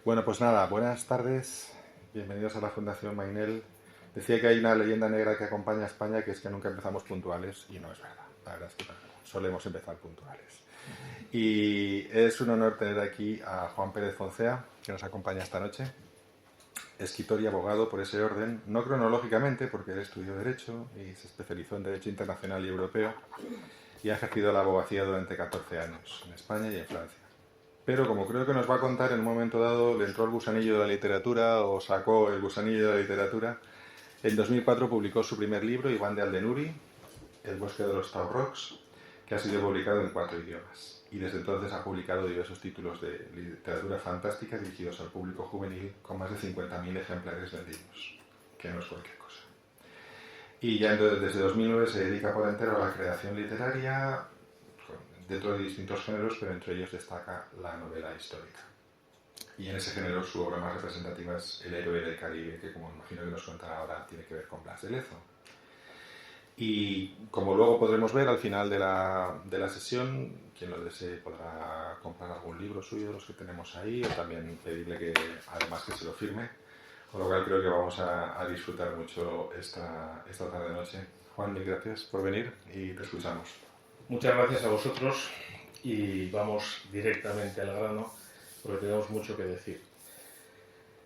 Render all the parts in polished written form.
Bueno, pues nada, buenas tardes, bienvenidos a la Fundación Mainel. Decía que hay una leyenda negra que acompaña a España, que es que nunca empezamos puntuales, y no es verdad. La verdad es que no, solemos empezar puntuales. Y es un honor tener aquí a Juan Pérez Foncea, que nos acompaña esta noche. Escritor y abogado por ese orden, no cronológicamente, porque él estudió Derecho y se especializó en Derecho Internacional y Europeo, y ha ejercido la abogacía durante 14 años, en España y en Francia. Pero como creo que nos va a contar, en un momento dado le entró el gusanillo de la literatura o sacó el gusanillo de la literatura. En 2004 publicó su primer libro, Iván de Aldenuri, El bosque de los Taurrocs, que ha sido publicado en 4 idiomas. Y desde entonces ha publicado diversos títulos de literatura fantástica dirigidos al público juvenil con más de 50.000 ejemplares vendidos, que no es cualquier cosa. Y ya entonces, desde 2009 se dedica por entero a la creación literaria, dentro de distintos géneros, pero entre ellos destaca la novela histórica. Y en ese género su obra más representativa es El héroe del Caribe, que como imagino que nos contará ahora tiene que ver con Blas de Lezo. Y como luego podremos ver al final de la sesión, quien lo desee podrá comprar algún libro suyo de los que tenemos ahí, o también pedirle que además que se lo firme, con lo cual creo que vamos a disfrutar mucho esta tarde-noche. Juan, mil gracias por venir y te escuchamos. Muchas gracias a vosotros y vamos directamente al grano porque tenemos mucho que decir.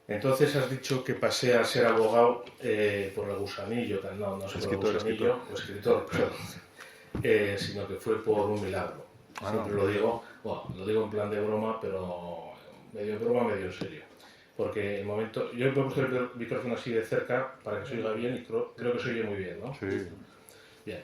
Entonces has dicho que pasé a ser abogado por el gusanillo, no por el gusanillo, escritor, perdón, sino que fue por un milagro. Siempre lo digo, bueno, lo digo en plan de broma, pero medio en broma, medio en serio. Porque el momento, yo me he puesto el micrófono así de cerca para que se oiga bien y creo que se oye muy bien, ¿no? Sí. Bien.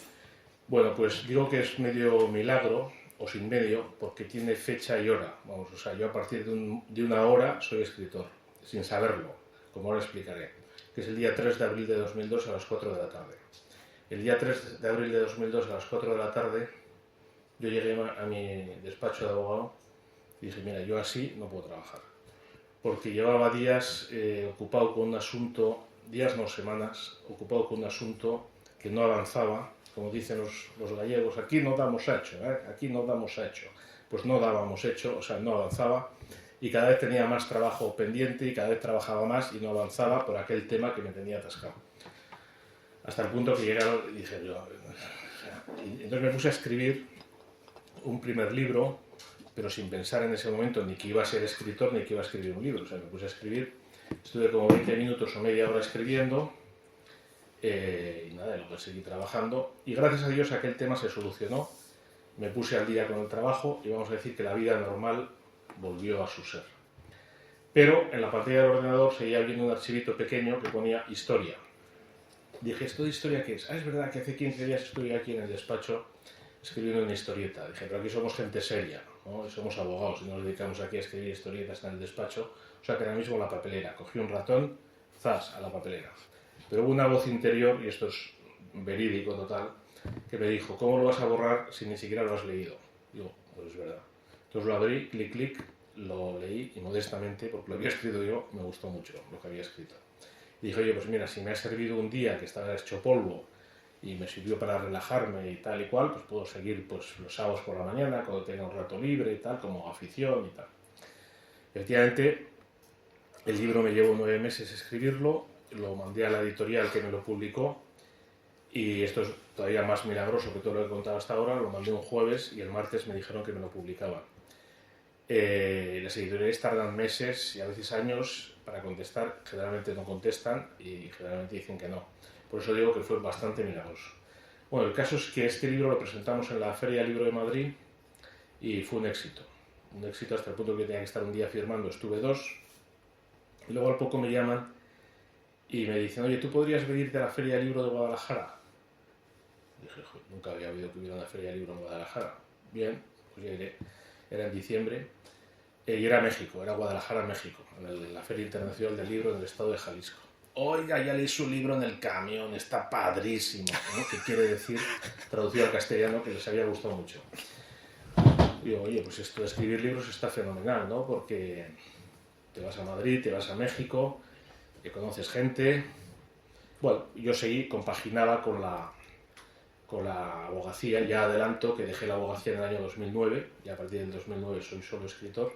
Bueno, pues digo que es medio milagro, o sin medio, porque tiene fecha y hora. Vamos, o sea, yo a partir de una hora soy escritor, sin saberlo, como ahora explicaré, que es el día 3 de abril de 2002 a las 4 de la tarde. El día 3 de abril de 2002 a las 4 de la tarde, yo llegué a mi despacho de abogado y dije, mira, yo así no puedo trabajar. Porque llevaba días ocupado con un asunto, días no semanas, ocupado con un asunto que no avanzaba. Como dicen los gallegos, aquí no damos hecho, aquí no damos hecho. Pues no dábamos hecho, o sea, no avanzaba, y cada vez tenía más trabajo pendiente y cada vez trabajaba más y no avanzaba por aquel tema que me tenía atascado. Hasta el punto que llegaron y dije yo... Y entonces me puse a escribir un primer libro, pero sin pensar en ese momento ni que iba a ser escritor ni que iba a escribir un libro. O sea, me puse a escribir, estuve como 20 minutos o media hora escribiendo, y nada, luego seguí trabajando y gracias a Dios aquel tema se solucionó, me puse al día con el trabajo y vamos a decir que la vida normal volvió a su ser. Pero en la pantalla del ordenador seguía viendo un archivito pequeño que ponía historia. Dije, ¿esto de historia qué es? Ah, es verdad que hace 15 días estuve aquí en el despacho escribiendo una historieta. Dije, pero aquí somos gente seria, ¿no? Somos abogados y nos dedicamos aquí a escribir historietas en el despacho. O sea que ahora mismo la papelera, cogí un ratón, zas, a la papelera. Pero hubo una voz interior, y esto es verídico total, que me dijo, ¿cómo lo vas a borrar si ni siquiera lo has leído? Digo, pues es verdad. Entonces lo abrí, clic, clic, lo leí y modestamente, porque lo había escrito yo, me gustó mucho lo que había escrito. Y dije, oye, pues mira, si me ha servido un día que estaba hecho polvo y me sirvió para relajarme y tal y cual, pues puedo seguir pues, los sábados por la mañana, cuando tenga un rato libre y tal, como afición y tal. Efectivamente, el libro me llevó 9 meses escribirlo, lo mandé a la editorial que me lo publicó y esto es todavía más milagroso que todo lo que he contado hasta ahora, lo mandé un jueves y el martes me dijeron que me lo publicaban. Las editoriales tardan meses y a veces años para contestar, generalmente no contestan y generalmente dicen que no. Por eso digo que fue bastante milagroso. Bueno, el caso es que este libro lo presentamos en la Feria Libro de Madrid y fue un éxito. Un éxito hasta el punto que tenía que estar un día firmando, estuve 2 y luego al poco me llaman y me dicen, oye, ¿tú podrías venirte a la Feria del Libro de Guadalajara? Y dije, nunca había oído que hubiera una Feria del Libro en Guadalajara. Bien, pues ya iré. Era en diciembre. Y era México, era Guadalajara, México, en la Feria Internacional del Libro en el estado de Jalisco. Oiga, ya leí su libro en el camión, está padrísimo, ¿no? Que quiere decir, traducido al castellano, que les había gustado mucho. Y digo, oye, pues esto de escribir libros está fenomenal, ¿no? Porque te vas a Madrid, te vas a México, que conoces gente. Bueno, yo seguí, compaginaba con la abogacía. Ya adelanto que dejé la abogacía en el año 2009 y a partir del 2009 soy solo escritor.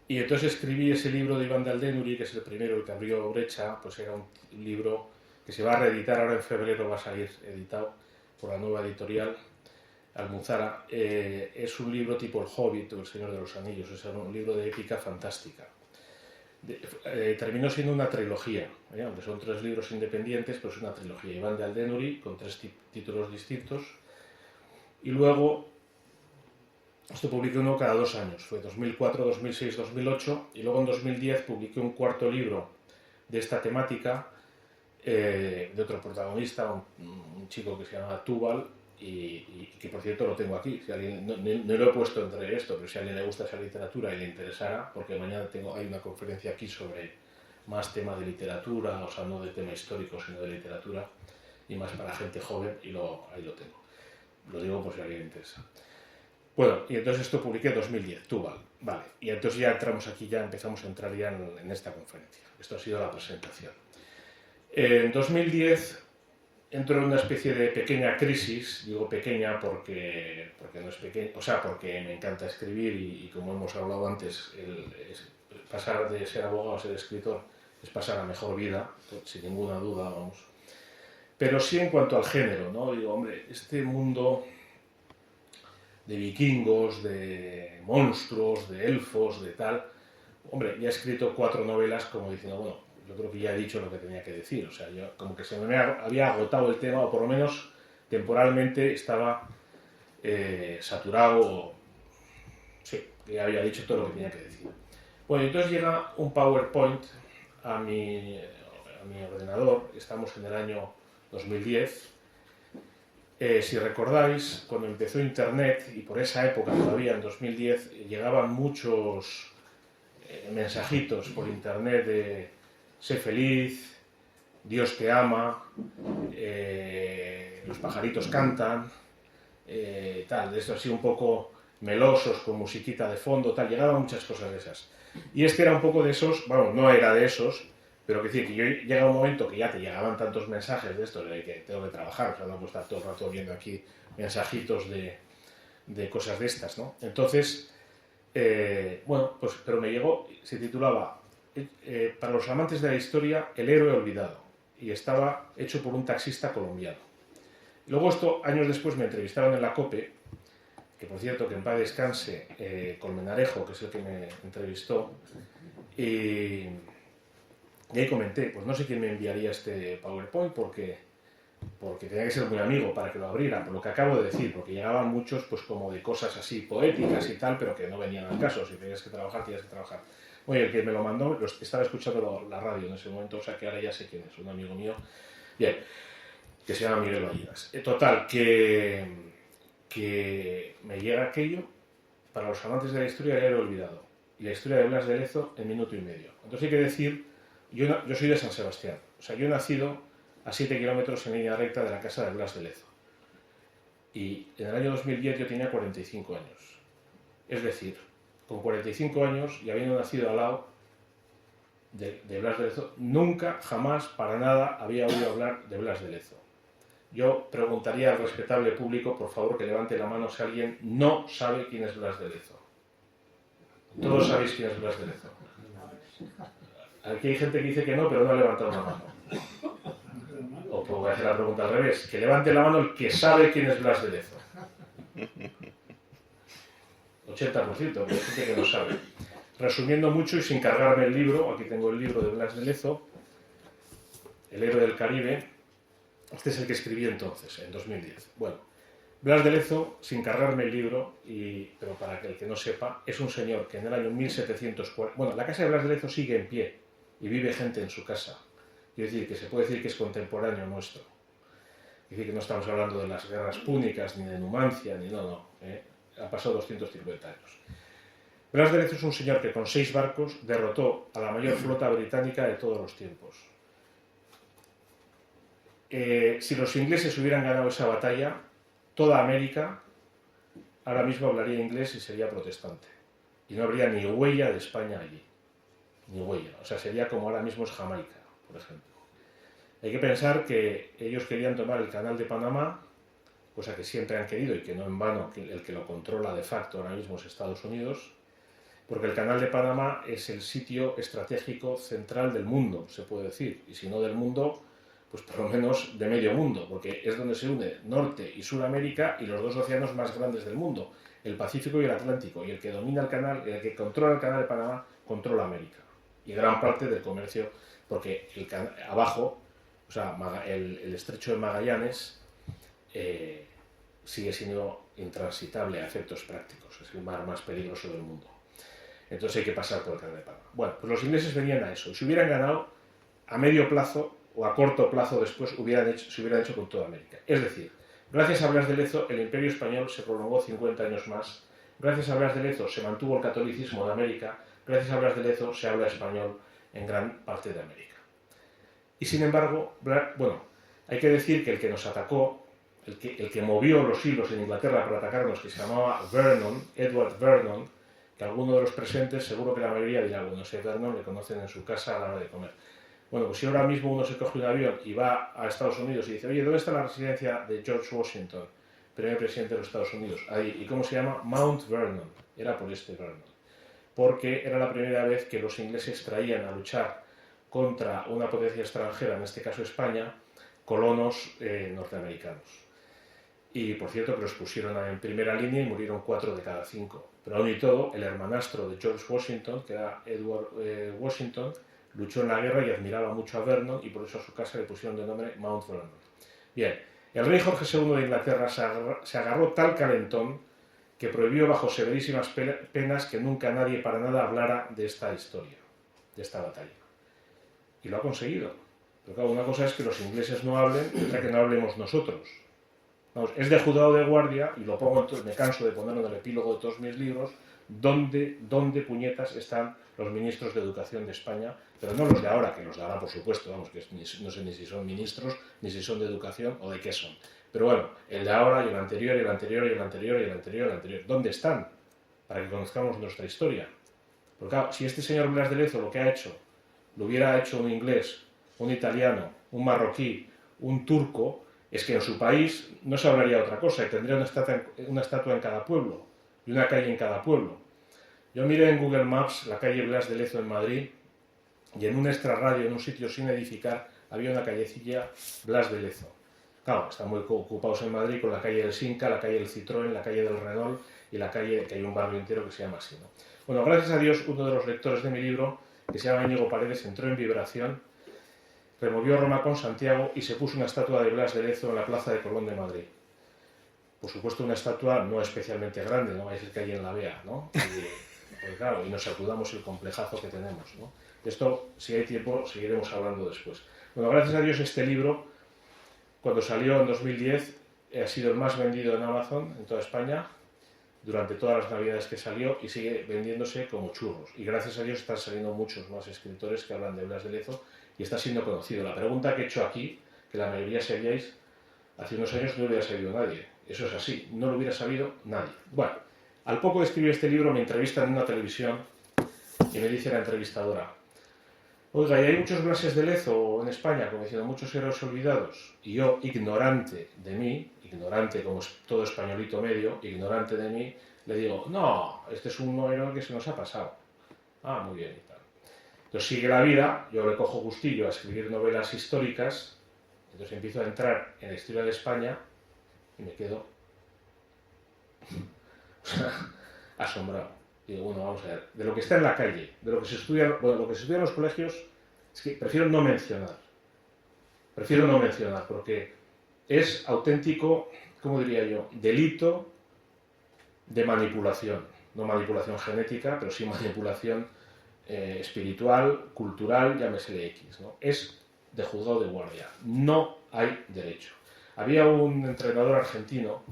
Y entonces escribí ese libro de Iván de Aldenuri, que es el primero, el que abrió brecha, pues era un libro que se va a reeditar ahora en febrero, va a salir editado por la nueva editorial Almuzara. Es un libro tipo El Hobbit o El Señor de los Anillos, es un libro de épica fantástica. Terminó siendo una trilogía, aunque son 3 libros independientes, pero es una trilogía. Iván de Aldenuri, con 3 títulos distintos, y luego esto publiqué uno cada 2 años, fue 2004, 2006, 2008, y luego en 2010 publiqué un 4.º libro de esta temática, de otro protagonista, un chico que se llama Tubal, y que por cierto lo tengo aquí. Si alguien, no lo he puesto entre esto, pero si a alguien le gusta esa literatura y le interesara, porque mañana hay una conferencia aquí sobre más tema de literatura, o sea, no de tema histórico, sino de literatura, y más para gente joven, y ahí lo tengo. Lo digo por si a alguien le interesa. Bueno, y entonces esto publiqué en 2010, Tubal, vale, y entonces ya entramos aquí, ya empezamos a entrar ya en esta conferencia. Esto ha sido la presentación. En 2010 entro en una especie de pequeña crisis, digo pequeña porque no es pequeña, o sea, porque me encanta escribir y como hemos hablado antes, pasar de ser abogado a ser escritor es pasar a mejor vida, sin ninguna duda, vamos. Pero sí en cuanto al género, ¿no? Digo, hombre, este mundo de vikingos, de monstruos, de elfos, de tal, hombre, ya he escrito 4 novelas como diciendo, bueno, yo creo que ya he dicho lo que tenía que decir, o sea, yo como que se me había agotado el tema, o por lo menos temporalmente estaba saturado, sí, ya había dicho todo lo que tenía que decir. Bueno, entonces llega un PowerPoint a mi ordenador, estamos en el año 2010, si recordáis, cuando empezó Internet, y por esa época todavía, en 2010, llegaban muchos mensajitos por Internet de sé feliz, Dios te ama, los pajaritos cantan, tal, de esto así un poco melosos, con musiquita de fondo, tal, llegaban muchas cosas de esas. Y este era un poco de esos, bueno, no era de esos, pero que decir que yo llega un momento que ya te llegaban tantos mensajes de esto, de que tengo que trabajar, o sea, no puedo estar todo el rato viendo aquí mensajitos de cosas de estas, ¿no? Entonces, bueno, pues, pero me llegó, se titulaba para los amantes de la historia, El héroe olvidado, y estaba hecho por un taxista colombiano. Luego esto, años después, me entrevistaron en la COPE, que por cierto, que en paz descanse, Colmenarejo, que es el que me entrevistó, y ahí comenté, pues no sé quién me enviaría este PowerPoint, porque tenía que ser muy amigo para que lo abriera, por lo que acabo de decir, porque llegaban muchos pues como de cosas así poéticas y tal, pero que no venían al caso. Si tenías que trabajar, tenías que trabajar. Oye, el que me lo mandó, estaba escuchando la radio en ese momento, o sea que ahora ya sé quién es, un amigo mío, bien, que se llama Miguel Ballinas. Total, que me llega aquello, para los amantes de la historia, ya lo he olvidado, y la historia de Blas de Lezo en 1,5 minutos. Entonces hay que decir, yo soy de San Sebastián, o sea, yo he nacido a 7 kilómetros en línea recta de la casa de Blas de Lezo. Y en el año 2010 yo tenía 45 años. Es decir, con 45 años y habiendo nacido al lado de Blas de Lezo, nunca, jamás, para nada había oído hablar de Blas de Lezo. Yo preguntaría al respetable público, por favor, que levante la mano si alguien no sabe quién es Blas de Lezo. Todos sabéis quién es Blas de Lezo. Aquí hay gente que dice que no, pero no ha levantado la mano. O puedo hacer la pregunta al revés. Que levante la mano el que sabe quién es Blas de Lezo. 80%, porque hay gente que no sabe. Resumiendo mucho y sin cargarme el libro, aquí tengo el libro de Blas de Lezo, El héroe del Caribe. Este es el que escribí entonces, en 2010. Bueno, Blas de Lezo, sin cargarme el libro, pero para que el que no sepa, es un señor que en el año 1740... Bueno, la casa de Blas de Lezo sigue en pie y vive gente en su casa. Es decir, que se puede decir que es contemporáneo nuestro. Es decir, que no estamos hablando de las guerras púnicas, ni de Numancia, ni no. Ha pasado 250 años. Blas de Lezo es un señor que con 6 barcos derrotó a la mayor flota británica de todos los tiempos. Si los ingleses hubieran ganado esa batalla, toda América ahora mismo hablaría inglés y sería protestante. Y no habría ni huella de España allí. Ni huella. O sea, sería como ahora mismo es Jamaica, por ejemplo. Hay que pensar que ellos querían tomar el canal de Panamá, cosa que siempre han querido y que no en vano, que el que lo controla de facto ahora mismo es Estados Unidos, porque el Canal de Panamá es el sitio estratégico central del mundo, se puede decir, y si no del mundo, pues por lo menos de medio mundo, porque es donde se une Norte y Suramérica y los dos océanos más grandes del mundo, el Pacífico y el Atlántico, y el que domina el canal, el que controla el Canal de Panamá, controla América, y gran parte del comercio, porque abajo, o sea, el estrecho de Magallanes sigue siendo intransitable a efectos prácticos, es el mar más peligroso del mundo. Entonces hay que pasar por el Canal de Panamá. Bueno, pues los ingleses venían a eso. Si hubieran ganado, a medio plazo o a corto plazo después se hubieran hecho con toda América. Es decir, gracias a Blas de Lezo el Imperio Español se prolongó 50 años más. Gracias a Blas de Lezo se mantuvo el catolicismo en América. Gracias a Blas de Lezo se habla español en gran parte de América. Y sin embargo, hay que decir que el que nos atacó, el que movió los hilos en Inglaterra para atacarnos, que se llamaba Vernon, Edward Vernon, que alguno de los presentes, seguro que la mayoría dirá, bueno, ese Vernon le conocen en su casa a la hora de comer. Bueno, pues si ahora mismo uno se coge un avión y va a Estados Unidos y dice, oye, ¿dónde está la residencia de George Washington, primer presidente de los Estados Unidos? Ahí. ¿Y cómo se llama? Mount Vernon. Era por este Vernon. Porque era la primera vez que los ingleses traían a luchar contra una potencia extranjera, en este caso España, colonos norteamericanos. Y por cierto que los pusieron en primera línea y murieron 4 de cada 5. Pero aún y todo, el hermanastro de George Washington, que era Edward Washington, luchó en la guerra y admiraba mucho a Vernon y por eso a su casa le pusieron de nombre Mount Vernon. Bien, el rey Jorge II de Inglaterra se agarró tal calentón que prohibió bajo severísimas penas que nunca nadie para nada hablara de esta historia, de esta batalla. Y lo ha conseguido. Pero claro, una cosa es que los ingleses no hablen y otra que no hablemos nosotros. Vamos, es de juzgado de guardia, y lo pongo, me canso de ponerlo en el epílogo de todos mis libros, ¿dónde puñetas están los ministros de Educación de España? Pero no los de ahora, que los de ahora, por supuesto, vamos, que no sé ni si son ministros, ni si son de Educación o de qué son. Pero bueno, el de ahora y el anterior, y el anterior, y el anterior, y el anterior, y el anterior. ¿Dónde están? Para que conozcamos nuestra historia. Porque claro, si este señor Blas de Lezo lo que ha hecho, lo hubiera hecho un inglés, un italiano, un marroquí, un turco, es que en su país no se hablaría de otra cosa y tendría una estatua en cada pueblo y una calle en cada pueblo. Yo miré en Google Maps la calle Blas de Lezo en Madrid y en un extrarradio, en un sitio sin edificar, había una callecilla Blas de Lezo. Claro, están muy ocupados en Madrid con la calle del Sinca, la calle del Citroën, la calle del Renault y la calle, que hay un barrio entero que se llama así, ¿no? Bueno, gracias a Dios, uno de los lectores de mi libro, que se llama Íñigo Paredes, entró en vibración, removió Roma con Santiago y se puso una estatua de Blas de Lezo en la plaza de Colón de Madrid. Por supuesto, una estatua no especialmente grande, no vais a decir que alguien la vea, ¿no? Pues claro, y nos sacudamos el complejazo que tenemos, ¿no? De esto, si hay tiempo, seguiremos hablando después. Bueno, gracias a Dios este libro, cuando salió en 2010, ha sido el más vendido en Amazon, en toda España, durante todas las navidades que salió, y sigue vendiéndose como churros. Y gracias a Dios están saliendo muchos más escritores que hablan de Blas de Lezo, y está siendo conocido. La pregunta que he hecho aquí, que la mayoría sabíais, hace unos años no lo hubiera sabido nadie. Eso es así, no lo hubiera sabido nadie. Bueno, al poco de escribir este libro me entrevistan en una televisión y me dice la entrevistadora, oiga, ¿y hay muchos Blases de Lezo en España? Como diciendo, muchos héroes olvidados. Y yo, ignorante de mí, ignorante como todo españolito medio, ignorante de mí, le digo, no, este es un héroe que se nos ha pasado. Ah, muy bien, y tal. Entonces sigue la vida, yo le cojo gustillo a escribir novelas históricas, entonces empiezo a entrar en la historia de España y me quedo asombrado. Digo, bueno, vamos a ver, de lo que está en la calle, de lo que se estudia, bueno, lo que se estudia en los colegios, es que prefiero no mencionar, porque es auténtico, ¿cómo diría yo?, delito de manipulación, no manipulación genética, pero sí manipulación espiritual, cultural, llámesele X, ¿no? Es de juzgado de guardia, no hay derecho. Había un entrenador argentino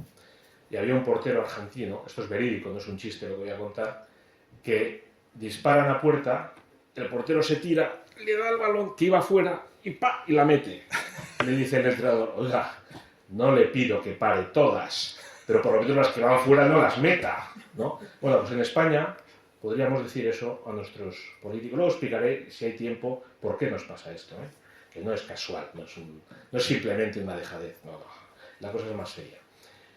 y había un portero argentino, esto es verídico, no es un chiste lo que voy a contar, que disparan a puerta, el portero se tira, le da el balón que iba afuera y ¡pa! Y la mete. Le dice el entrenador, oiga, no le pido que pare todas, pero por lo menos las que van fuera no las meta, ¿no? Bueno, pues en España podríamos decir eso a nuestros políticos. Luego explicaré, si hay tiempo, por qué nos pasa esto, ¿eh? Que no es casual, no es simplemente una dejadez, no, la cosa es más seria.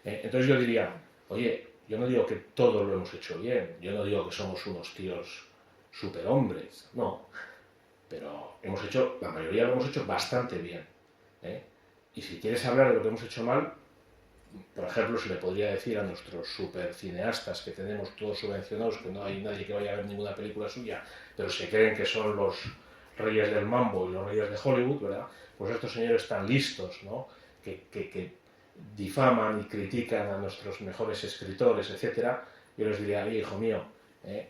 Entonces yo diría, oye, Yo no digo que todo lo hemos hecho bien, yo no digo que somos unos tíos superhombres, no, pero la mayoría lo hemos hecho bastante bien, ¿eh? Y si quieres hablar de lo que hemos hecho mal, por ejemplo, se le podría decir a nuestros supercineastas que tenemos todos subvencionados, que no hay nadie que vaya a ver ninguna película suya, pero se creen que son los reyes del mambo y los reyes de Hollywood, ¿verdad? Pues estos señores tan listos, ¿no? que difaman y critican a nuestros mejores escritores, etcétera. Yo les diría, oye, hijo mío,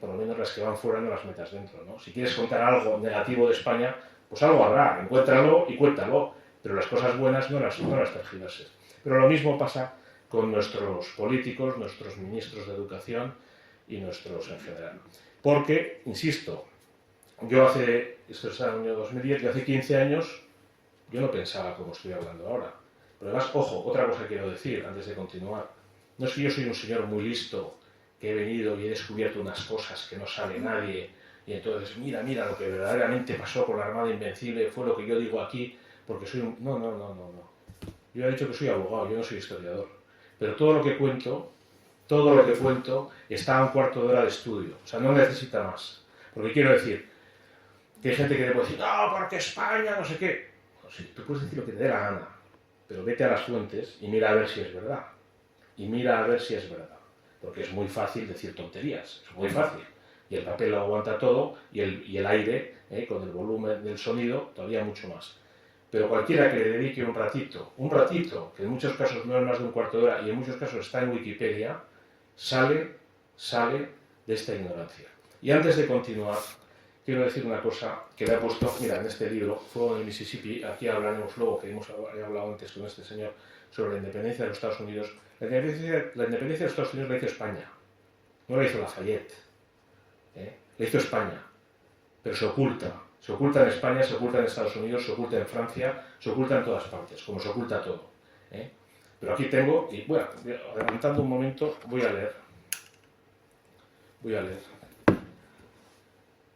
por lo menos las que van fuera no las metas dentro, ¿no? Si quieres contar algo negativo de España, pues algo habrá, encuéntralo y cuéntalo, pero las cosas buenas no las tergiverses. Pero lo mismo pasa con nuestros políticos, nuestros ministros de educación y nuestros en general. Porque, insisto, esto es el año 2010, yo hace 15 años, yo no pensaba como estoy hablando ahora. Pero además, ojo, otra cosa que quiero decir antes de continuar. No es que yo soy un señor muy listo, que he venido y he descubierto unas cosas que no sabe nadie, y entonces, mira, lo que verdaderamente pasó con la Armada Invencible fue lo que yo digo aquí, porque soy un... No. Yo he dicho que soy abogado, yo no soy historiador. Pero todo lo que cuento está a un cuarto de hora de estudio. O sea, no necesita más. Porque quiero decir, que hay gente que le puede decir, no, porque España, no sé qué. Pues sí, tú puedes decir lo que te dé la gana, pero vete a las fuentes y mira a ver si es verdad. Porque es muy fácil decir tonterías, es muy fácil. Y el papel lo aguanta todo y el aire, con el volumen del sonido, todavía mucho más. Pero cualquiera que le dedique un ratito, que en muchos casos no es más de un cuarto de hora y en muchos casos está en Wikipedia, sale de esta ignorancia. Y antes de continuar, quiero decir una cosa que le he puesto, mira, en este libro, Fuego en el Mississippi, aquí hablaremos luego, que he hablado antes con este señor, sobre la independencia de los Estados Unidos. La independencia de los Estados Unidos la hizo España, no la hizo Lafayette, la hizo España, pero se oculta en España, se oculta en Estados Unidos, se oculta en Francia, se oculta en todas partes, como se oculta todo. Pero aquí tengo, y bueno, adelantando un momento, voy a leer.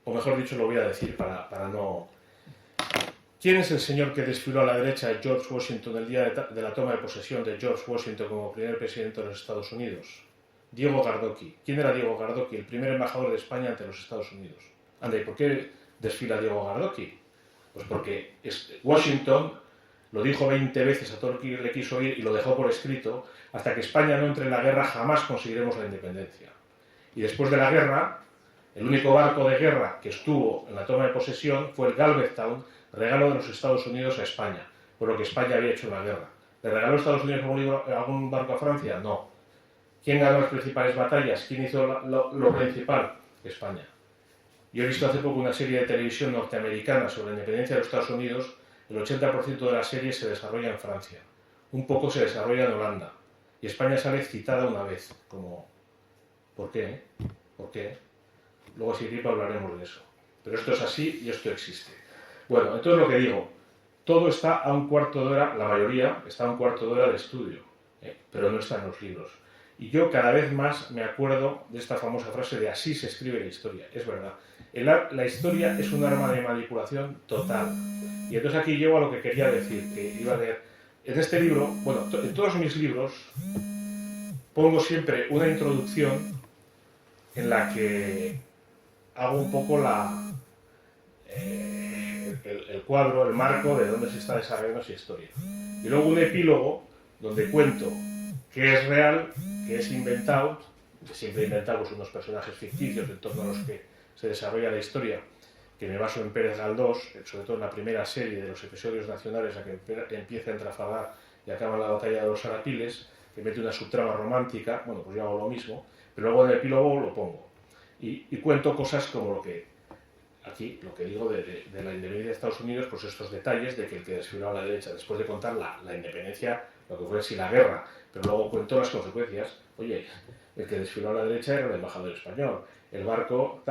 O mejor dicho, lo voy a decir para no... ¿Quién es el señor que desfiló a la derecha de George Washington el día de la toma de posesión de George Washington como primer presidente de los Estados Unidos? Diego Gardoqui. ¿Quién era Diego Gardoqui? El primer embajador de España ante los Estados Unidos. Anda, ¿y por qué desfila Diego Gardoqui? Pues porque Washington lo dijo 20 veces a todo el que le quiso oír y lo dejó por escrito: hasta que España no entre en la guerra jamás conseguiremos la independencia. Y después de la guerra, el único barco de guerra que estuvo en la toma de posesión fue el Galveston, regalo de los Estados Unidos a España, por lo que España había hecho una guerra. ¿Le regaló Estados Unidos algún barco a Francia? No. ¿Quién ganó las principales batallas? ¿Quién hizo lo principal? España. Yo he visto hace poco una serie de televisión norteamericana sobre la independencia de los Estados Unidos. El 80% de la serie se desarrolla en Francia. Un poco se desarrolla en Holanda. Y España sale citada una vez. Como, ¿por qué? ¿Por qué? Luego, si gripa, hablaremos de eso. Pero esto es así y esto existe. Bueno, entonces lo que digo, todo está a un cuarto de hora, la mayoría está a un cuarto de hora de estudio, pero no está en los libros. Y yo cada vez más me acuerdo de esta famosa frase de así se escribe la historia. Es verdad. La historia es un arma de manipulación total. Y entonces aquí llego a lo que quería decir, que iba a leer. En este libro, bueno, en todos mis libros, pongo siempre una introducción en la que hago un poco el cuadro, el marco de dónde se está desarrollando esa historia. Y luego un epílogo donde cuento qué es real, qué es inventado, que siempre inventamos unos personajes ficticios en torno a los que se desarrolla la historia, que me baso en Pérez Galdós, sobre todo en la primera serie de los episodios nacionales, a que empieza en Trafalgar y acaba en la batalla de los Arapiles, que mete una subtrama romántica. Bueno, pues yo hago lo mismo, pero luego en el epílogo lo pongo. Y cuento cosas como lo que digo de la independencia de Estados Unidos, pues estos detalles de que el que desfiló a la derecha, después de contar la independencia, lo que fue así la guerra, pero luego cuento las consecuencias. Oye, el que desfiló a la derecha era el embajador español, el barco,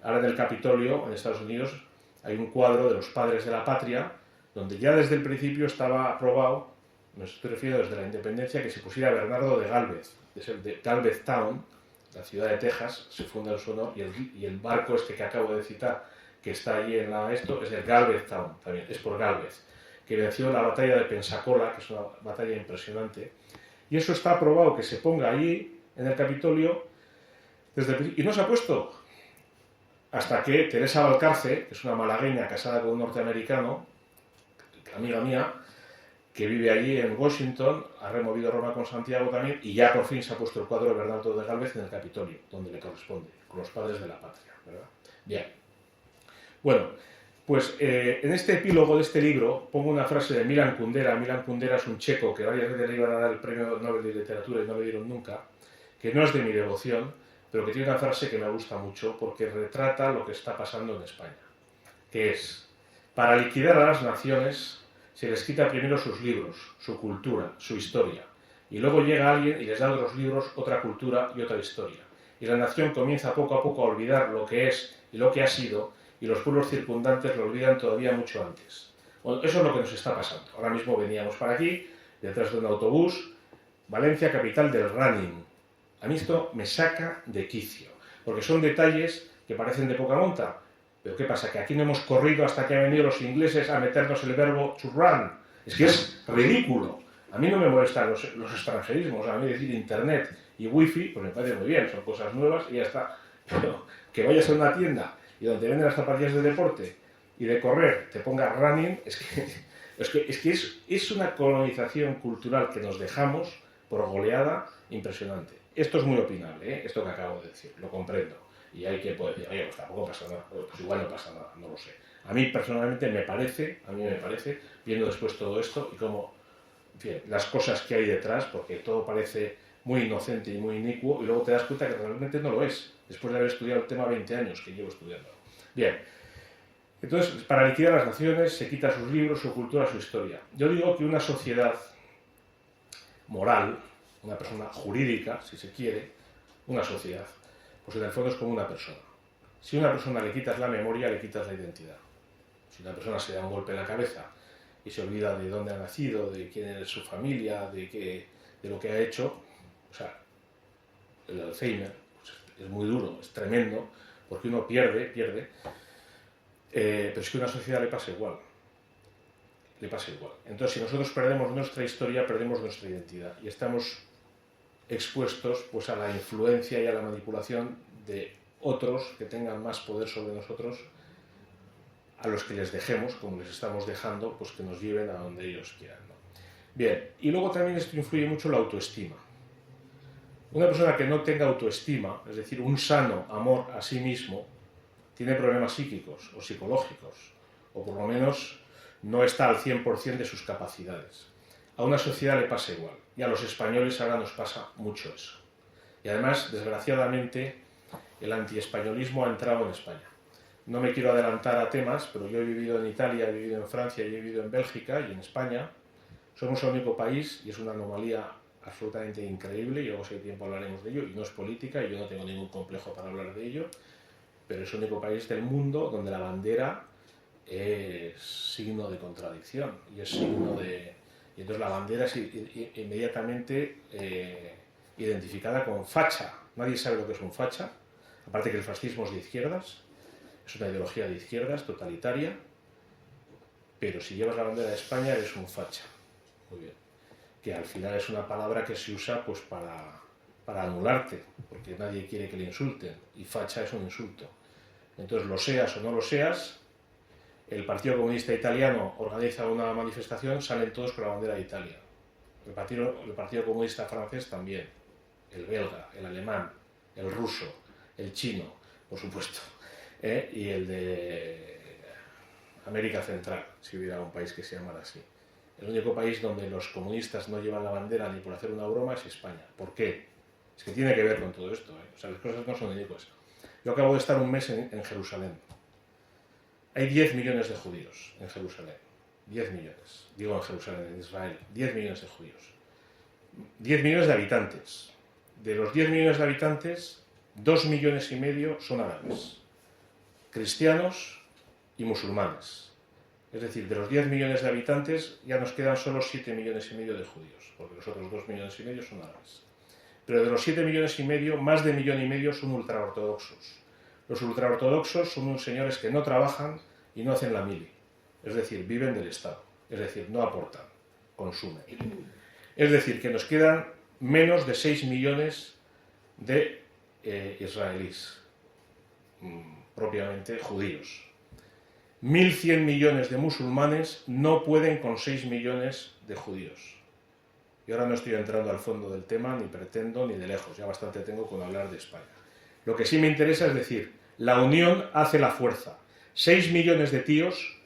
ahora en el Capitolio, en Estados Unidos, hay un cuadro de los padres de la patria, donde ya desde el principio estaba aprobado, me estoy refiriendo desde la independencia, que se pusiera Bernardo de Galvez, de Galveston, la ciudad de Texas, se funda en su honor, y el barco este que acabo de citar, que está ahí en esto, es el Galveston, también, es por Galvez, que venció la batalla de Pensacola, que es una batalla impresionante, y eso está aprobado que se ponga allí, en el Capitolio y no se ha puesto hasta que Teresa Valcarce, que es una malagueña casada con un norteamericano, amiga mía, que vive allí en Washington, ha removido Roma con Santiago también, y ya por fin se ha puesto el cuadro de Bernardo de Gálvez en el Capitolio, donde le corresponde, con los padres de la patria, ¿verdad? Bien. Bueno, pues en este epílogo de este libro pongo una frase de Milan Kundera. Milan Kundera es un checo que varias veces le iban a dar el premio Nobel de Literatura y no le dieron nunca, que no es de mi devoción, pero que tiene una frase que me gusta mucho porque retrata lo que está pasando en España, que es: para liquidar a las naciones se les quita primero sus libros, su cultura, su historia, y luego llega alguien y les da a los libros otra cultura y otra historia. Y la nación comienza poco a poco a olvidar lo que es y lo que ha sido, y los pueblos circundantes lo olvidan todavía mucho antes. Bueno, eso es lo que nos está pasando. Ahora mismo veníamos para aquí, detrás de un autobús, Valencia, capital del running. A mí esto me saca de quicio, porque son detalles que parecen de poca monta. Pero ¿qué pasa? Que aquí no hemos corrido hasta que han venido los ingleses a meternos el verbo to run. Es que es ridículo. A mí no me molestan los extranjerismos. A mí decir internet y wifi, pues me parece muy bien, son cosas nuevas y ya está. Pero que vayas a una tienda y donde venden las zapatillas de deporte y de correr te ponga running, es una colonización cultural que nos dejamos por goleada impresionante. Esto es muy opinable, ¿eh? Esto que acabo de decir, lo comprendo. Y hay quien puede decir, oye, pues tampoco pasa nada, pues igual no pasa nada, no lo sé. A mí personalmente me parece, viendo después todo esto y cómo, en fin, las cosas que hay detrás, porque todo parece muy inocente y muy inicuo, y luego te das cuenta que realmente no lo es, después de haber estudiado el tema 20 años que llevo estudiando. Bien, entonces, para liquidar las naciones se quita sus libros, su cultura, su historia. Yo digo que una sociedad moral, una persona jurídica, si se quiere, una sociedad, pues en el fondo es como una persona. Si a una persona le quitas la memoria, le quitas la identidad. Si una persona se da un golpe en la cabeza y se olvida de dónde ha nacido, de quién es su familia, de lo que ha hecho, o sea, el Alzheimer pues es muy duro, es tremendo, porque uno pierde, pero es que a una sociedad le pasa igual. Le pasa igual. Entonces, si nosotros perdemos nuestra historia, perdemos nuestra identidad y estamos expuestos pues a la influencia y a la manipulación de otros que tengan más poder sobre nosotros, a los que les dejemos, como les estamos dejando, pues que nos lleven a donde ellos quieran, ¿no? Bien, y luego también esto influye mucho la autoestima. Una persona que no tenga autoestima, es decir, un sano amor a sí mismo, tiene problemas psíquicos o psicológicos, o por lo menos no está al 100% de sus capacidades. A una sociedad le pasa igual, y a los españoles ahora nos pasa mucho eso. Y además, desgraciadamente, el antiespañolismo ha entrado en España. No me quiero adelantar a temas, pero yo he vivido en Italia, he vivido en Francia, y he vivido en Bélgica y en España. Somos el único país, y es una anomalía absolutamente increíble, y luego si hay tiempo hablaremos de ello, y no es política, y yo no tengo ningún complejo para hablar de ello, pero es el único país del mundo donde la bandera es signo de contradicción, y es signo de... Y entonces la bandera es inmediatamente identificada con facha. Nadie sabe lo que es un facha, aparte que el fascismo es de izquierdas, es una ideología de izquierdas, totalitaria, pero si llevas la bandera de España eres un facha. Muy bien. Que al final es una palabra que se usa pues para anularte, porque nadie quiere que le insulten, y facha es un insulto. Entonces, lo seas o no lo seas, el Partido Comunista Italiano organiza una manifestación, salen todos con la bandera de Italia. El Partido Comunista Francés también, el belga, el alemán, el ruso, el chino, por supuesto, y el de América Central, si hubiera un país que se llamara así. El único país donde los comunistas no llevan la bandera ni por hacer una broma es España. ¿Por qué? Es que tiene que ver con todo esto, O sea, las cosas no son inicuas. Yo acabo de estar un mes en Jerusalén. Hay 10 millones de judíos en Jerusalén. 10 millones. Digo en Jerusalén, en Israel. 10 millones de judíos. 10 millones de habitantes. De los 10 millones de habitantes, 2,5 millones son árabes, cristianos y musulmanes. Es decir, de los 10 millones de habitantes ya nos quedan solo 7,5 millones de judíos, porque los otros 2,5 millones son árabes. Pero de los 7,5 millones, más de 1,5 millones son ultraortodoxos. Los ultraortodoxos son unos señores que no trabajan y no hacen la mili. Es decir, viven del Estado. Es decir, no aportan, consumen. Es decir, que nos quedan menos de 6 millones de israelíes, propiamente judíos. 1.100 millones de musulmanes no pueden con 6 millones de judíos. Y ahora no estoy entrando al fondo del tema, ni pretendo, ni de lejos, ya bastante tengo con hablar de España. Lo que sí me interesa es decir, la unión hace la fuerza. 6 millones de tíos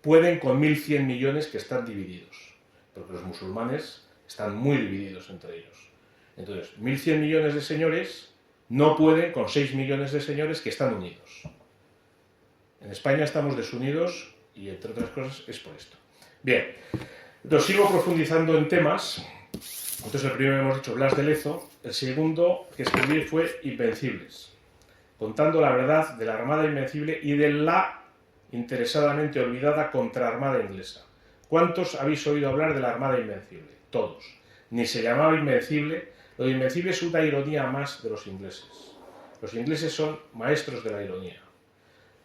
pueden con 1.100 millones que están divididos, porque los musulmanes están muy divididos entre ellos. Entonces, 1.100 millones de señores no pueden con 6 millones de señores que están unidos. En España estamos desunidos y, entre otras cosas, es por esto. Bien, entonces sigo profundizando en temas. Entonces, el primero hemos dicho Blas de Lezo, el segundo que escribí fue Invencibles, contando la verdad de la Armada Invencible y de la interesadamente olvidada contraarmada inglesa. ¿Cuántos habéis oído hablar de la Armada Invencible? Todos. Ni se llamaba Invencible. Lo de Invencible es una ironía más de los ingleses. Los ingleses son maestros de la ironía.